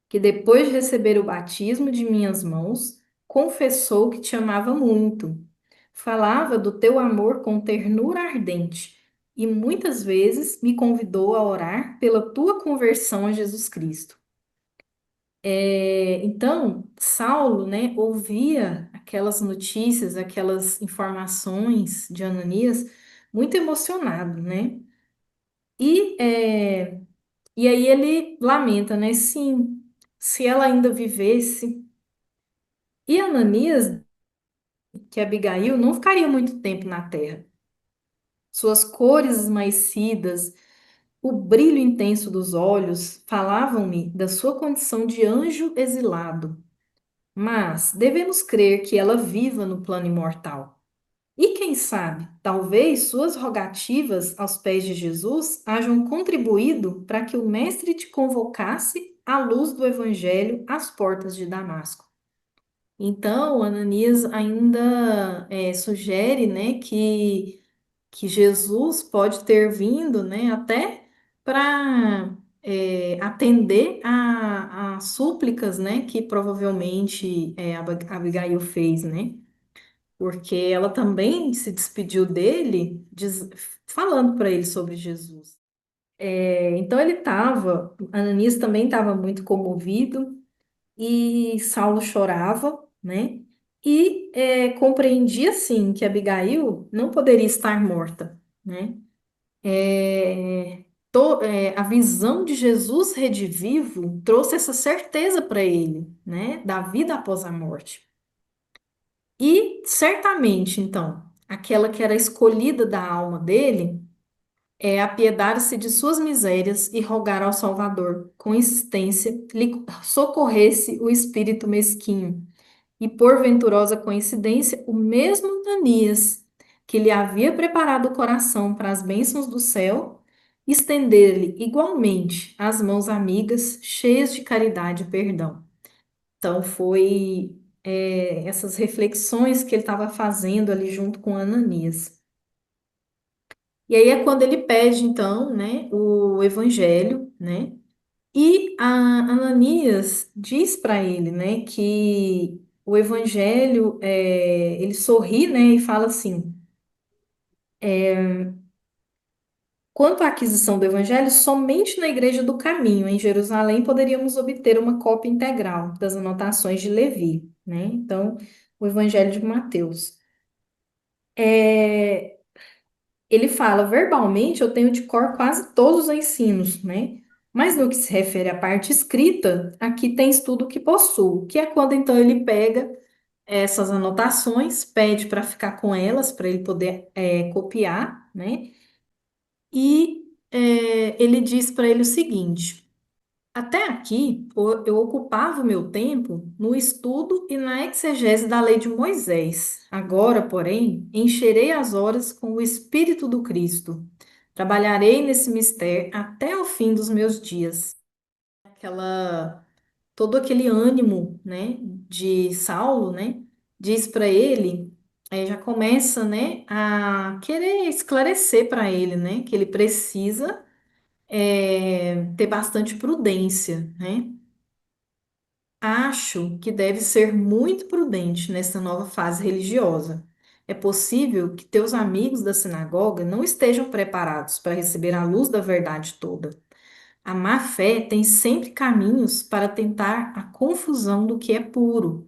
que depois de receber o batismo de minhas mãos, confessou que te amava muito. Falava do teu amor com ternura ardente e muitas vezes me convidou a orar pela tua conversão a Jesus Cristo. Então, Saulo, né, ouvia aquelas notícias, aquelas informações de Ananias muito emocionado, né? E, é, e aí ele lamenta, né? Sim, se ela ainda vivesse. E Ananias, que Abigail, não ficaria muito tempo na terra. Suas cores esmaecidas, o brilho intenso dos olhos falavam-me da sua condição de anjo exilado. Mas devemos crer que ela viva no plano imortal. E quem sabe, talvez suas rogativas aos pés de Jesus hajam contribuído para que o Mestre te convocasse à luz do Evangelho às portas de Damasco. Então, Ananias ainda sugere, né, que Jesus pode ter vindo, né, até para atender a súplicas, né, que provavelmente Abigail fez, né, porque ela também se despediu dele, falando para ele sobre Jesus. Então Ananias também estava muito comovido e Saulo chorava, né? E compreendia sim que Abigail não poderia estar morta, né? A visão de Jesus redivivo trouxe essa certeza para ele, né? Da vida após a morte. E certamente, então, aquela que era escolhida da alma dele apiedar-se de suas misérias e rogar ao Salvador, com insistência, lhe socorresse o espírito mesquinho. E por venturosa coincidência, o mesmo Ananias, que lhe havia preparado o coração para as bênçãos do céu, estender-lhe igualmente as mãos amigas, cheias de caridade e perdão. Então, foi essas reflexões que ele estava fazendo ali junto com Ananias. E aí é quando ele pede, então, né, o evangelho, né? E a Ananias diz para ele, né, que o evangelho, ele sorri, né, e fala assim: quanto à aquisição do evangelho, somente na Igreja do Caminho, em Jerusalém, poderíamos obter uma cópia integral das anotações de Levi, né? Então, o evangelho de Mateus. É, Ele fala, verbalmente, eu tenho de cor quase todos os ensinos, né? Mas no que se refere à parte escrita, aqui tens tudo o que possuo, que é quando então ele pega essas anotações, pede para ficar com elas, para ele poder copiar, né? E ele diz para ele o seguinte: até aqui eu ocupava o meu tempo no estudo e na exegese da lei de Moisés. Agora, porém, encherei as horas com o Espírito do Cristo. Trabalharei nesse mistério até o fim dos meus dias. Aquela, todo aquele ânimo, né, de Saulo, né, diz para ele, já começa, né, a querer esclarecer para ele, né, que ele precisa ter bastante prudência, né? Acho que deve ser muito prudente nessa nova fase religiosa. É possível que teus amigos da sinagoga não estejam preparados para receber a luz da verdade toda. A má fé tem sempre caminhos para tentar a confusão do que é puro.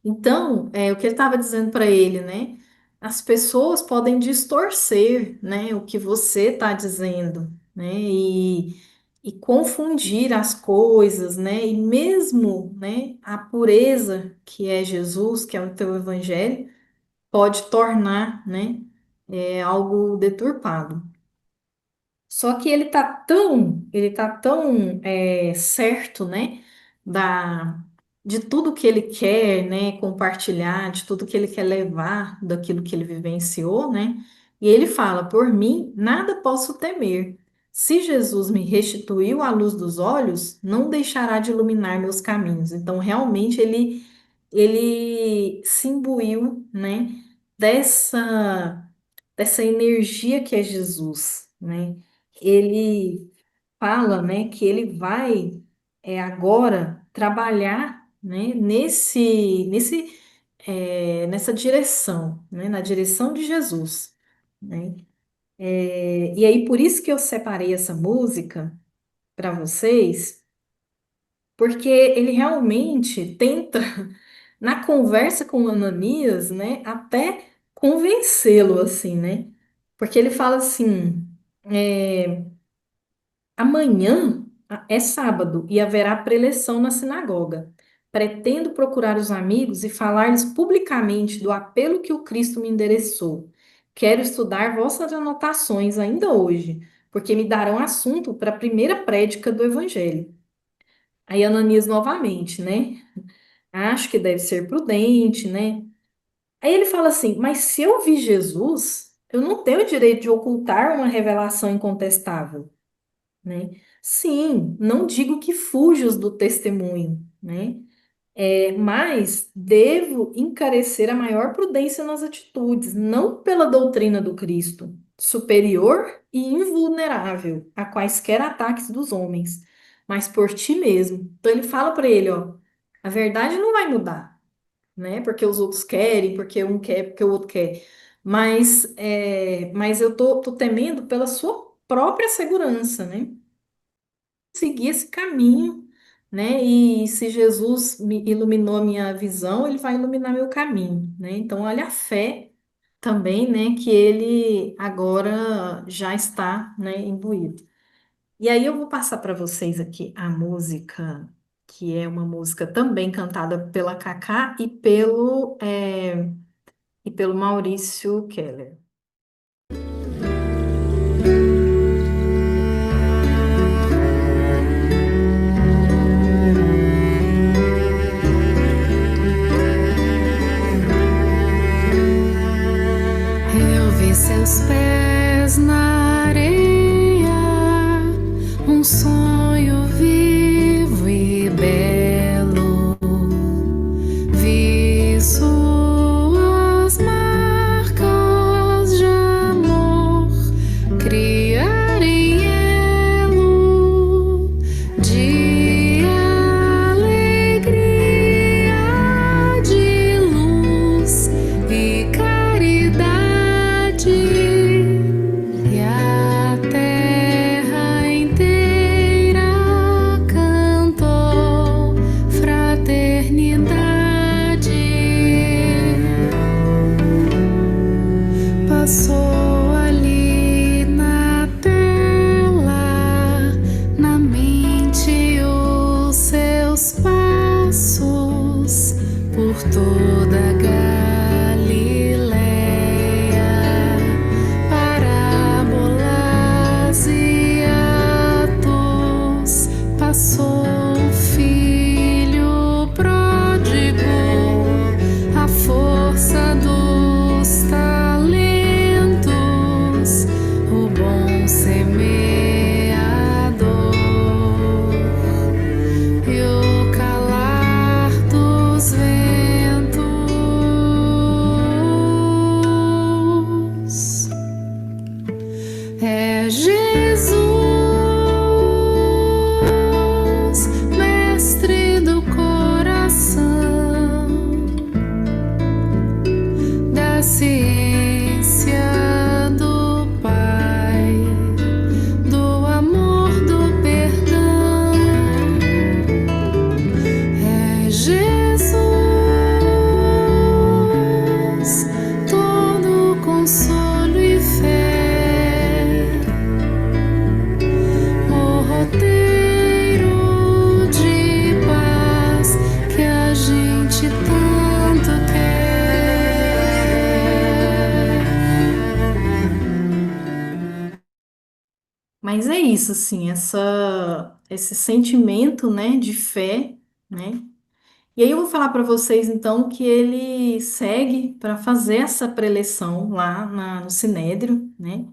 Então, o que ele estava dizendo para ele, né? As pessoas podem distorcer, né, o que você está dizendo, né? E confundir as coisas, né? E mesmo, né, a pureza que é Jesus, que é o teu evangelho, pode tornar, né, algo deturpado. Só que ele tá tão certo, né, de tudo que ele quer, né, compartilhar, de tudo que ele quer levar daquilo que ele vivenciou, né? E ele fala: por mim, nada posso temer. Se Jesus me restituiu a luz dos olhos, não deixará de iluminar meus caminhos. Então, realmente, ele se imbuiu, né, dessa, dessa energia que é Jesus, né? Ele fala, né, que ele vai agora trabalhar, né, nessa direção, né, na direção de Jesus, né? E aí por isso que eu separei essa música para vocês, porque ele realmente tenta, na conversa com Ananias, né, até convencê-lo, assim, né? Porque ele fala assim, amanhã é sábado e haverá preleção na sinagoga. Pretendo procurar os amigos e falar-lhes publicamente do apelo que o Cristo me endereçou. Quero estudar vossas anotações ainda hoje, porque me darão assunto para a primeira prédica do Evangelho. Aí Ananias novamente, né? Acho que deve ser prudente, né? Aí ele fala assim: mas se eu vi Jesus, eu não tenho o direito de ocultar uma revelação incontestável, né? Sim, não digo que fujas do testemunho, né? Mas devo encarecer a maior prudência nas atitudes, não pela doutrina do Cristo, superior e invulnerável a quaisquer ataques dos homens, mas por ti mesmo. Então ele fala para ele, ó, a verdade não vai mudar, né? Porque os outros querem, porque um quer, porque o outro quer. Mas eu tô temendo pela sua própria segurança, né? Seguir esse caminho, né? E se Jesus me iluminou a minha visão, ele vai iluminar meu caminho, né? Então, olha a fé também, né? Que ele agora já está, né, imbuído. E aí eu vou passar para vocês aqui a música, que é uma música também cantada pela Cacá e pelo Maurício Keller. Eu vi seus pés na areia, um sonho vivo e belo. Vi suas marcas de amor criar em elo de alegria, de luz e caridade, e a terra inteira cantou fraternidade. Passou ali na tela, na mente, os seus passos por toda a Galileia, parábolas e atos. Passou o filho pródigo, a força dos talentos, o bom semeador e o calar dos ventos. É Jesus, mestre do coração, da ciência do Pai, do amor, do perdão. É Jesus, todo consolo e fé, o roteiro de paz que a gente tanto quer. Mas é isso, assim, esse sentimento, né, de fé, né? E aí eu vou falar para vocês, então, que ele segue para fazer essa preleção lá no Sinédrio, né?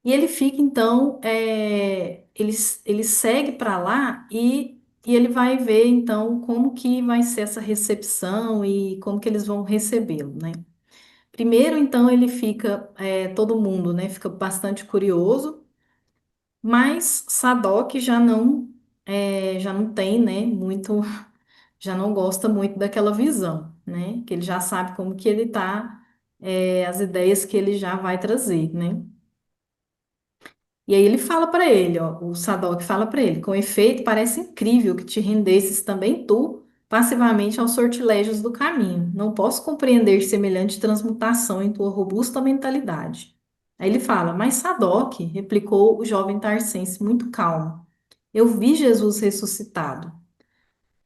E ele fica, então, ele segue para lá e ele vai ver, então, como que vai ser essa recepção e como que eles vão recebê-lo, né? Primeiro, então, ele fica, todo mundo, né, fica bastante curioso, mas Sadoc já não tem, né, muito, já não gosta muito daquela visão, né, que ele já sabe como que ele tá, as ideias que ele já vai trazer, né. E aí ele fala para ele, ó, o Sadoc fala para ele, com efeito, parece incrível que te rendesses também tu passivamente aos sortilégios do caminho. Não posso compreender semelhante transmutação em tua robusta mentalidade. Aí ele fala, mas Sadoc, replicou o jovem Tarsense muito calmo, eu vi Jesus ressuscitado.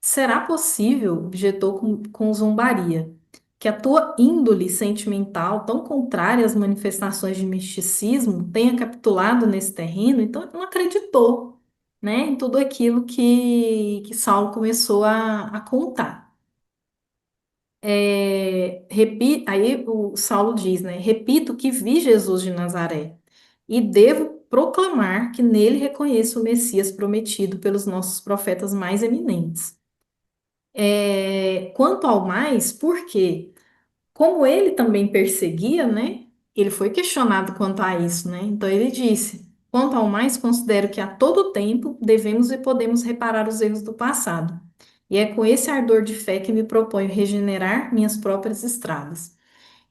Será possível, objetou com zombaria, que a tua índole sentimental, tão contrária às manifestações de misticismo, tenha capitulado nesse terreno? Então, ele não acreditou, né, em tudo aquilo que Saulo começou a contar. Aí o Saulo diz, né, repito que vi Jesus de Nazaré e devo proclamar que nele reconheço o Messias prometido pelos nossos profetas mais eminentes. Quanto ao mais, por quê? Como ele também perseguia, né? Ele foi questionado quanto a isso, né? Então ele disse: quanto ao mais, considero que a todo tempo devemos e podemos reparar os erros do passado. E é com esse ardor de fé que me proponho regenerar minhas próprias estradas.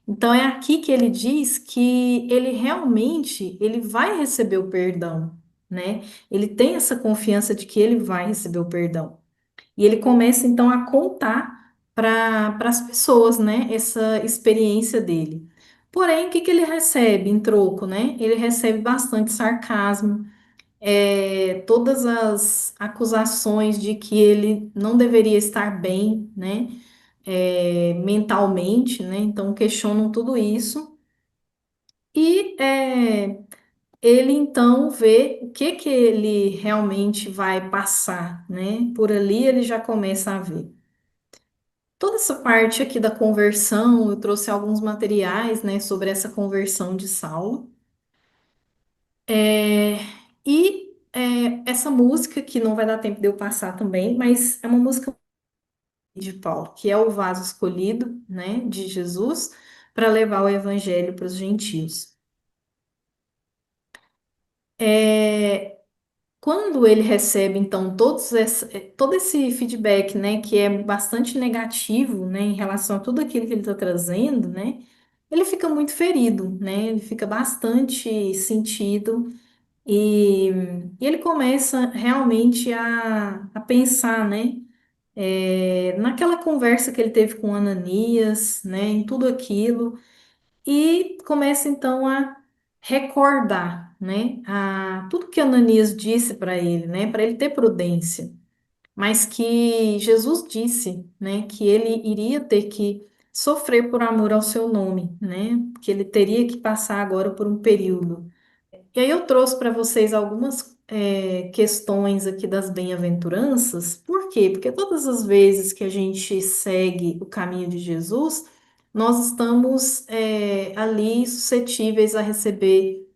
Então é aqui que ele diz que ele realmente ele vai receber o perdão, né? Ele tem essa confiança de que ele vai receber o perdão. E ele começa então a contar para as pessoas, né, essa experiência dele. Porém, o que que ele recebe em troco, né? Ele recebe bastante sarcasmo, todas as acusações de que ele não deveria estar bem, né, mentalmente, né? Então questionam tudo isso e ele então vê o que que ele realmente vai passar, né? Por ali ele já começa a ver. Toda essa parte aqui da conversão, eu trouxe alguns materiais, né, sobre essa conversão de Saulo. É, essa música, que não vai dar tempo de eu passar também, mas é uma música de Paulo, que é o vaso escolhido, né, de Jesus, para levar o evangelho para os gentios. É, Quando ele recebe, então, todo esse feedback, né, que é bastante negativo, né, em relação a tudo aquilo que ele está trazendo, né, ele fica muito ferido, né, ele fica bastante sentido e, e ele começa realmente a pensar, né, naquela conversa que ele teve com Ananias, né, em tudo aquilo e começa então a recordar, né, tudo que Ananias disse para ele, né, para ele ter prudência, mas que Jesus disse, né, que ele iria ter que sofrer por amor ao seu nome, né, que ele teria que passar agora por um período. E aí eu trouxe para vocês algumas questões aqui das bem-aventuranças. Por quê? Porque todas as vezes que a gente segue o caminho de Jesus, nós estamos ali suscetíveis a receber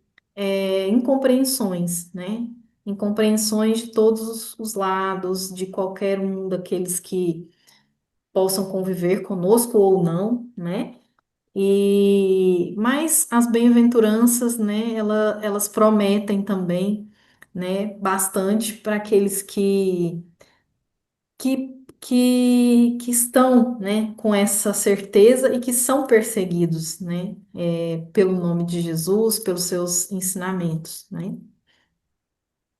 incompreensões, né? Incompreensões de todos os lados, de qualquer um daqueles que possam conviver conosco ou não, né? Mas as bem-aventuranças, né, elas prometem também, né, bastante para aqueles que estão, né, com essa certeza e que são perseguidos, né, pelo nome de Jesus, pelos seus ensinamentos, né?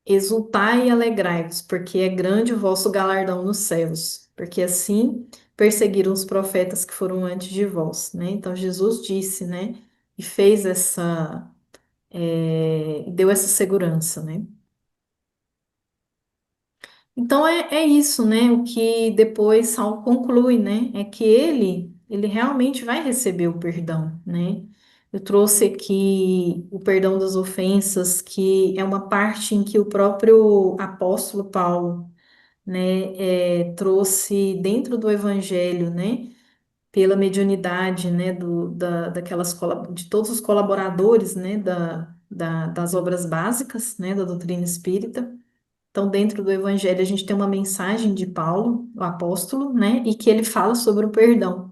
Exultai e alegrai-vos, porque é grande o vosso galardão nos céus, porque assim perseguiram os profetas que foram antes de vós, né? Então Jesus disse, né? E fez deu essa segurança, né? Então é isso, né? O que depois Saulo conclui, né? É que ele realmente vai receber o perdão, né? Eu trouxe aqui o perdão das ofensas, que é uma parte em que o próprio apóstolo Paulo, né, trouxe dentro do Evangelho, né, pela mediunidade, né, de todos os colaboradores, né, das obras básicas, né, da doutrina espírita. Então, dentro do Evangelho, a gente tem uma mensagem de Paulo, o apóstolo, né, e que ele fala sobre o perdão.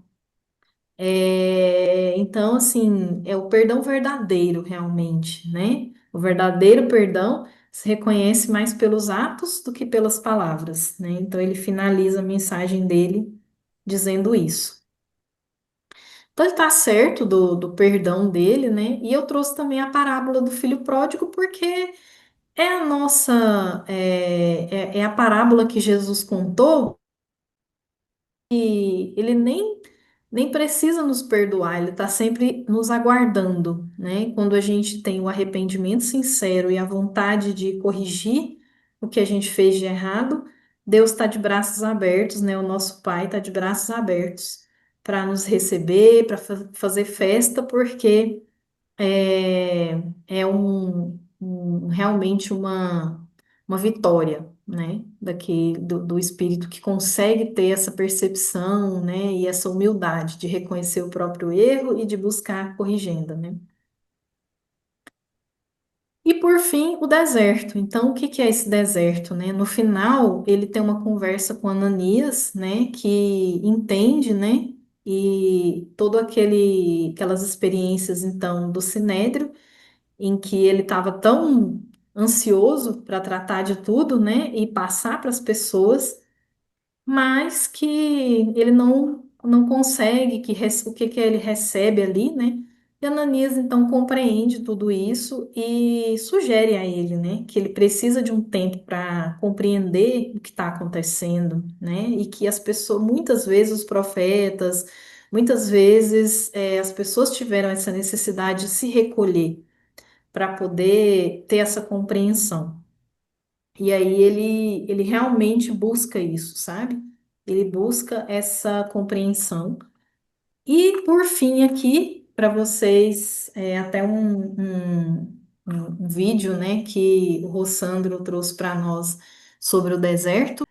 Então, assim, é o perdão verdadeiro, realmente, né? O verdadeiro perdão se reconhece mais pelos atos do que pelas palavras, né? Então, ele finaliza a mensagem dele dizendo isso. Então ele está certo do perdão dele, né? E eu trouxe também a parábola do filho pródigo, porque é a nossa, é a parábola que Jesus contou e ele nem precisa nos perdoar, ele está sempre nos aguardando, né? Quando a gente tem o arrependimento sincero e a vontade de corrigir o que a gente fez de errado, Deus está de braços abertos, né? O nosso Pai está de braços abertos para nos receber, para fazer festa, porque realmente uma vitória, né? Do espírito que consegue ter essa percepção, né? E essa humildade de reconhecer o próprio erro e de buscar a corrigenda, né? E por fim, o deserto. Então, o que que é esse deserto, né? No final, ele tem uma conversa com Ananias, né? Que entende, né? E todo aquelas experiências, então, do Sinédrio em que ele estava tão ansioso para tratar de tudo, né, e passar para as pessoas, mas que ele não consegue, o que que ele recebe ali, né? E Ananias então compreende tudo isso e sugere a ele, né, que ele precisa de um tempo para compreender o que está acontecendo, né? E que as pessoas, muitas vezes os profetas, muitas vezes as pessoas tiveram essa necessidade de se recolher para poder ter essa compreensão. E aí ele realmente busca isso, sabe? Ele busca essa compreensão. E por fim aqui, para vocês, até um vídeo, né, que o Rossandro trouxe para nós sobre o deserto,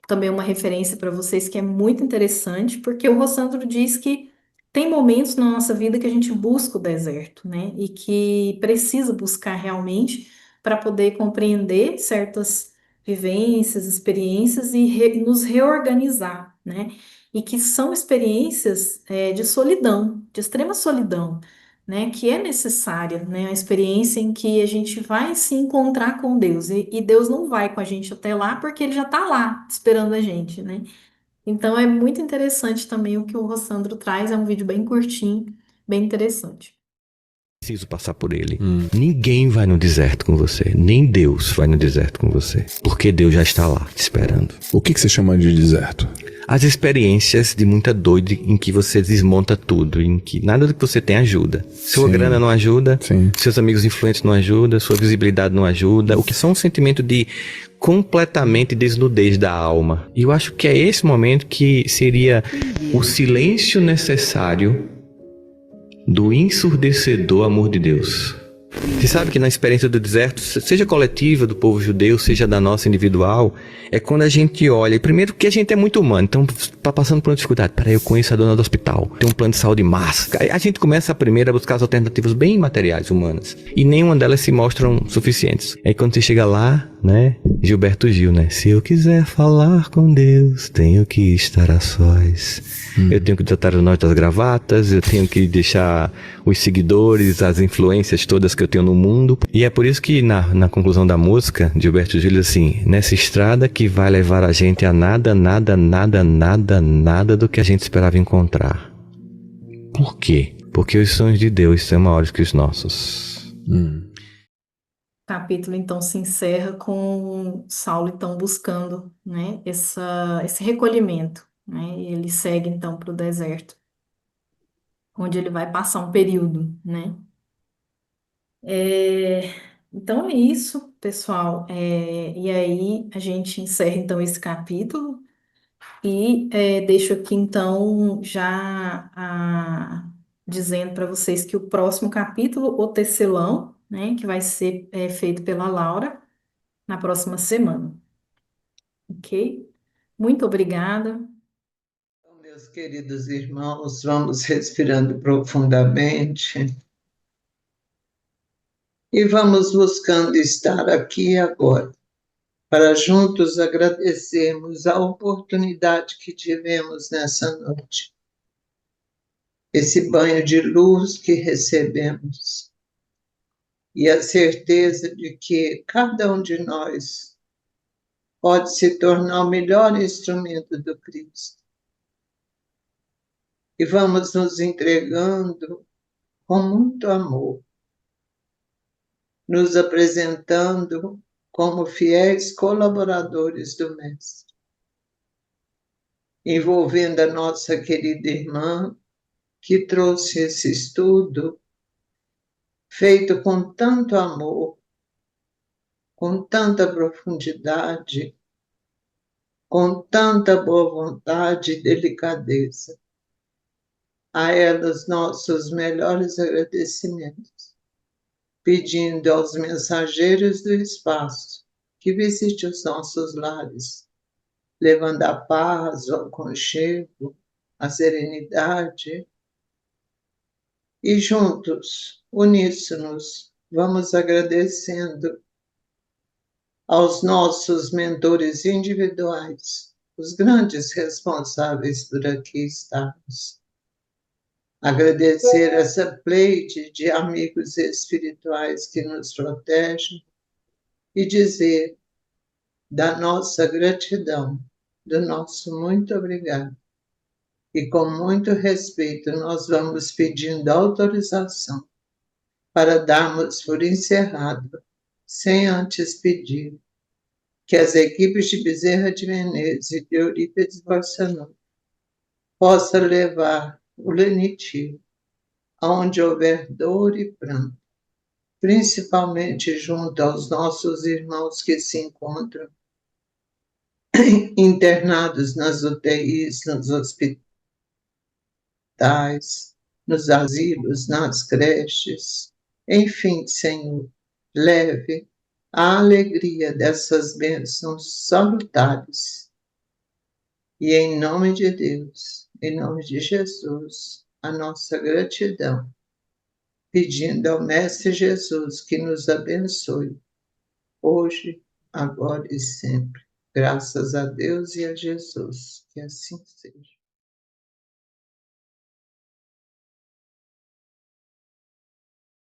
também uma referência para vocês que é muito interessante, porque o Rossandro diz que tem momentos na nossa vida que a gente busca o deserto, né? E que precisa buscar realmente para poder compreender certas vivências, experiências e nos reorganizar, né? E que são experiências de solidão, de extrema solidão, né? Que é necessária, né? A experiência em que a gente vai se encontrar com Deus e Deus não vai com a gente até lá porque Ele já está lá esperando a gente, né? Então é muito interessante também o que o Rossandro traz, é um vídeo bem curtinho, bem interessante. Preciso passar por ele. Ninguém vai no deserto com você, nem Deus vai no deserto com você, porque Deus já está lá te esperando. O que você chama de deserto? As experiências de muita dor em que você desmonta tudo, em que nada do que você tem ajuda. Sua grana não ajuda, seus amigos influentes não ajudam, sua visibilidade não ajuda, o que são um sentimento de completamente desnudez da alma. E eu acho que é esse momento que seria o silêncio necessário do ensurdecedor amor de Deus. Você sabe que na experiência do deserto, seja coletiva do povo judeu, seja da nossa individual, é quando a gente olha, primeiro que a gente é muito humano, então tá passando por uma dificuldade, peraí, eu conheço a dona do hospital, tem um plano de saúde massa, a gente começa primeiro a buscar as alternativas bem materiais, humanas, e nenhuma delas se mostram suficientes. Aí quando você chega lá, né, Gilberto Gil, né, se eu quiser falar com Deus, tenho que estar a sós. Eu tenho que tratar o nó das gravatas, eu tenho que deixar os seguidores, as influências todas que eu tenho no mundo. E é por isso que na conclusão da música, Gilberto Gil diz assim, nessa estrada que vai levar a gente a nada, nada, nada, nada, nada do que a gente esperava encontrar. Por quê? Porque os sonhos de Deus são maiores que os nossos. O capítulo então se encerra com Saulo então buscando, né, esse recolhimento, né? E ele segue então para o deserto, onde ele vai passar um período, né? Então é isso, pessoal. E aí a gente encerra então esse capítulo e deixo aqui então já dizendo para vocês que o próximo capítulo, o tecelão, né, que vai ser feito pela Laura na próxima semana, ok? Muito obrigada. Então, meus queridos irmãos, vamos respirando profundamente e vamos buscando estar aqui e agora, para juntos agradecermos a oportunidade que tivemos nessa noite, esse banho de luz que recebemos e a certeza de que cada um de nós pode se tornar o melhor instrumento do Cristo. e vamos nos entregando com muito amor, nos apresentando como fiéis colaboradores do Mestre, envolvendo a nossa querida irmã, que trouxe esse estudo feito com tanto amor, com tanta profundidade, com tanta boa vontade e delicadeza. A elas nossos melhores agradecimentos, pedindo aos mensageiros do espaço que visitem os nossos lares, levando a paz, o aconchego, a serenidade. E juntos, uníssonos, vamos agradecendo aos nossos mentores individuais, os grandes responsáveis por aqui estarmos. Agradecer essa pleide de amigos espirituais que nos protegem e dizer da nossa gratidão, do nosso muito obrigado. E com muito respeito, nós vamos pedindo autorização para darmos por encerrado, sem antes pedir, que as equipes de Bezerra de Menezes e de Eurípides Barçanufo possam levar o lenitivo aonde houver dor e pranto, principalmente junto aos nossos irmãos que se encontram internados nas UTIs, nos hospitais, nos asilos, nas creches. Enfim, Senhor, leve a alegria dessas bênçãos salutares. E em nome de Deus, em nome de Jesus, a nossa gratidão, pedindo ao Mestre Jesus que nos abençoe, hoje, agora e sempre. Graças a Deus e a Jesus, que assim seja.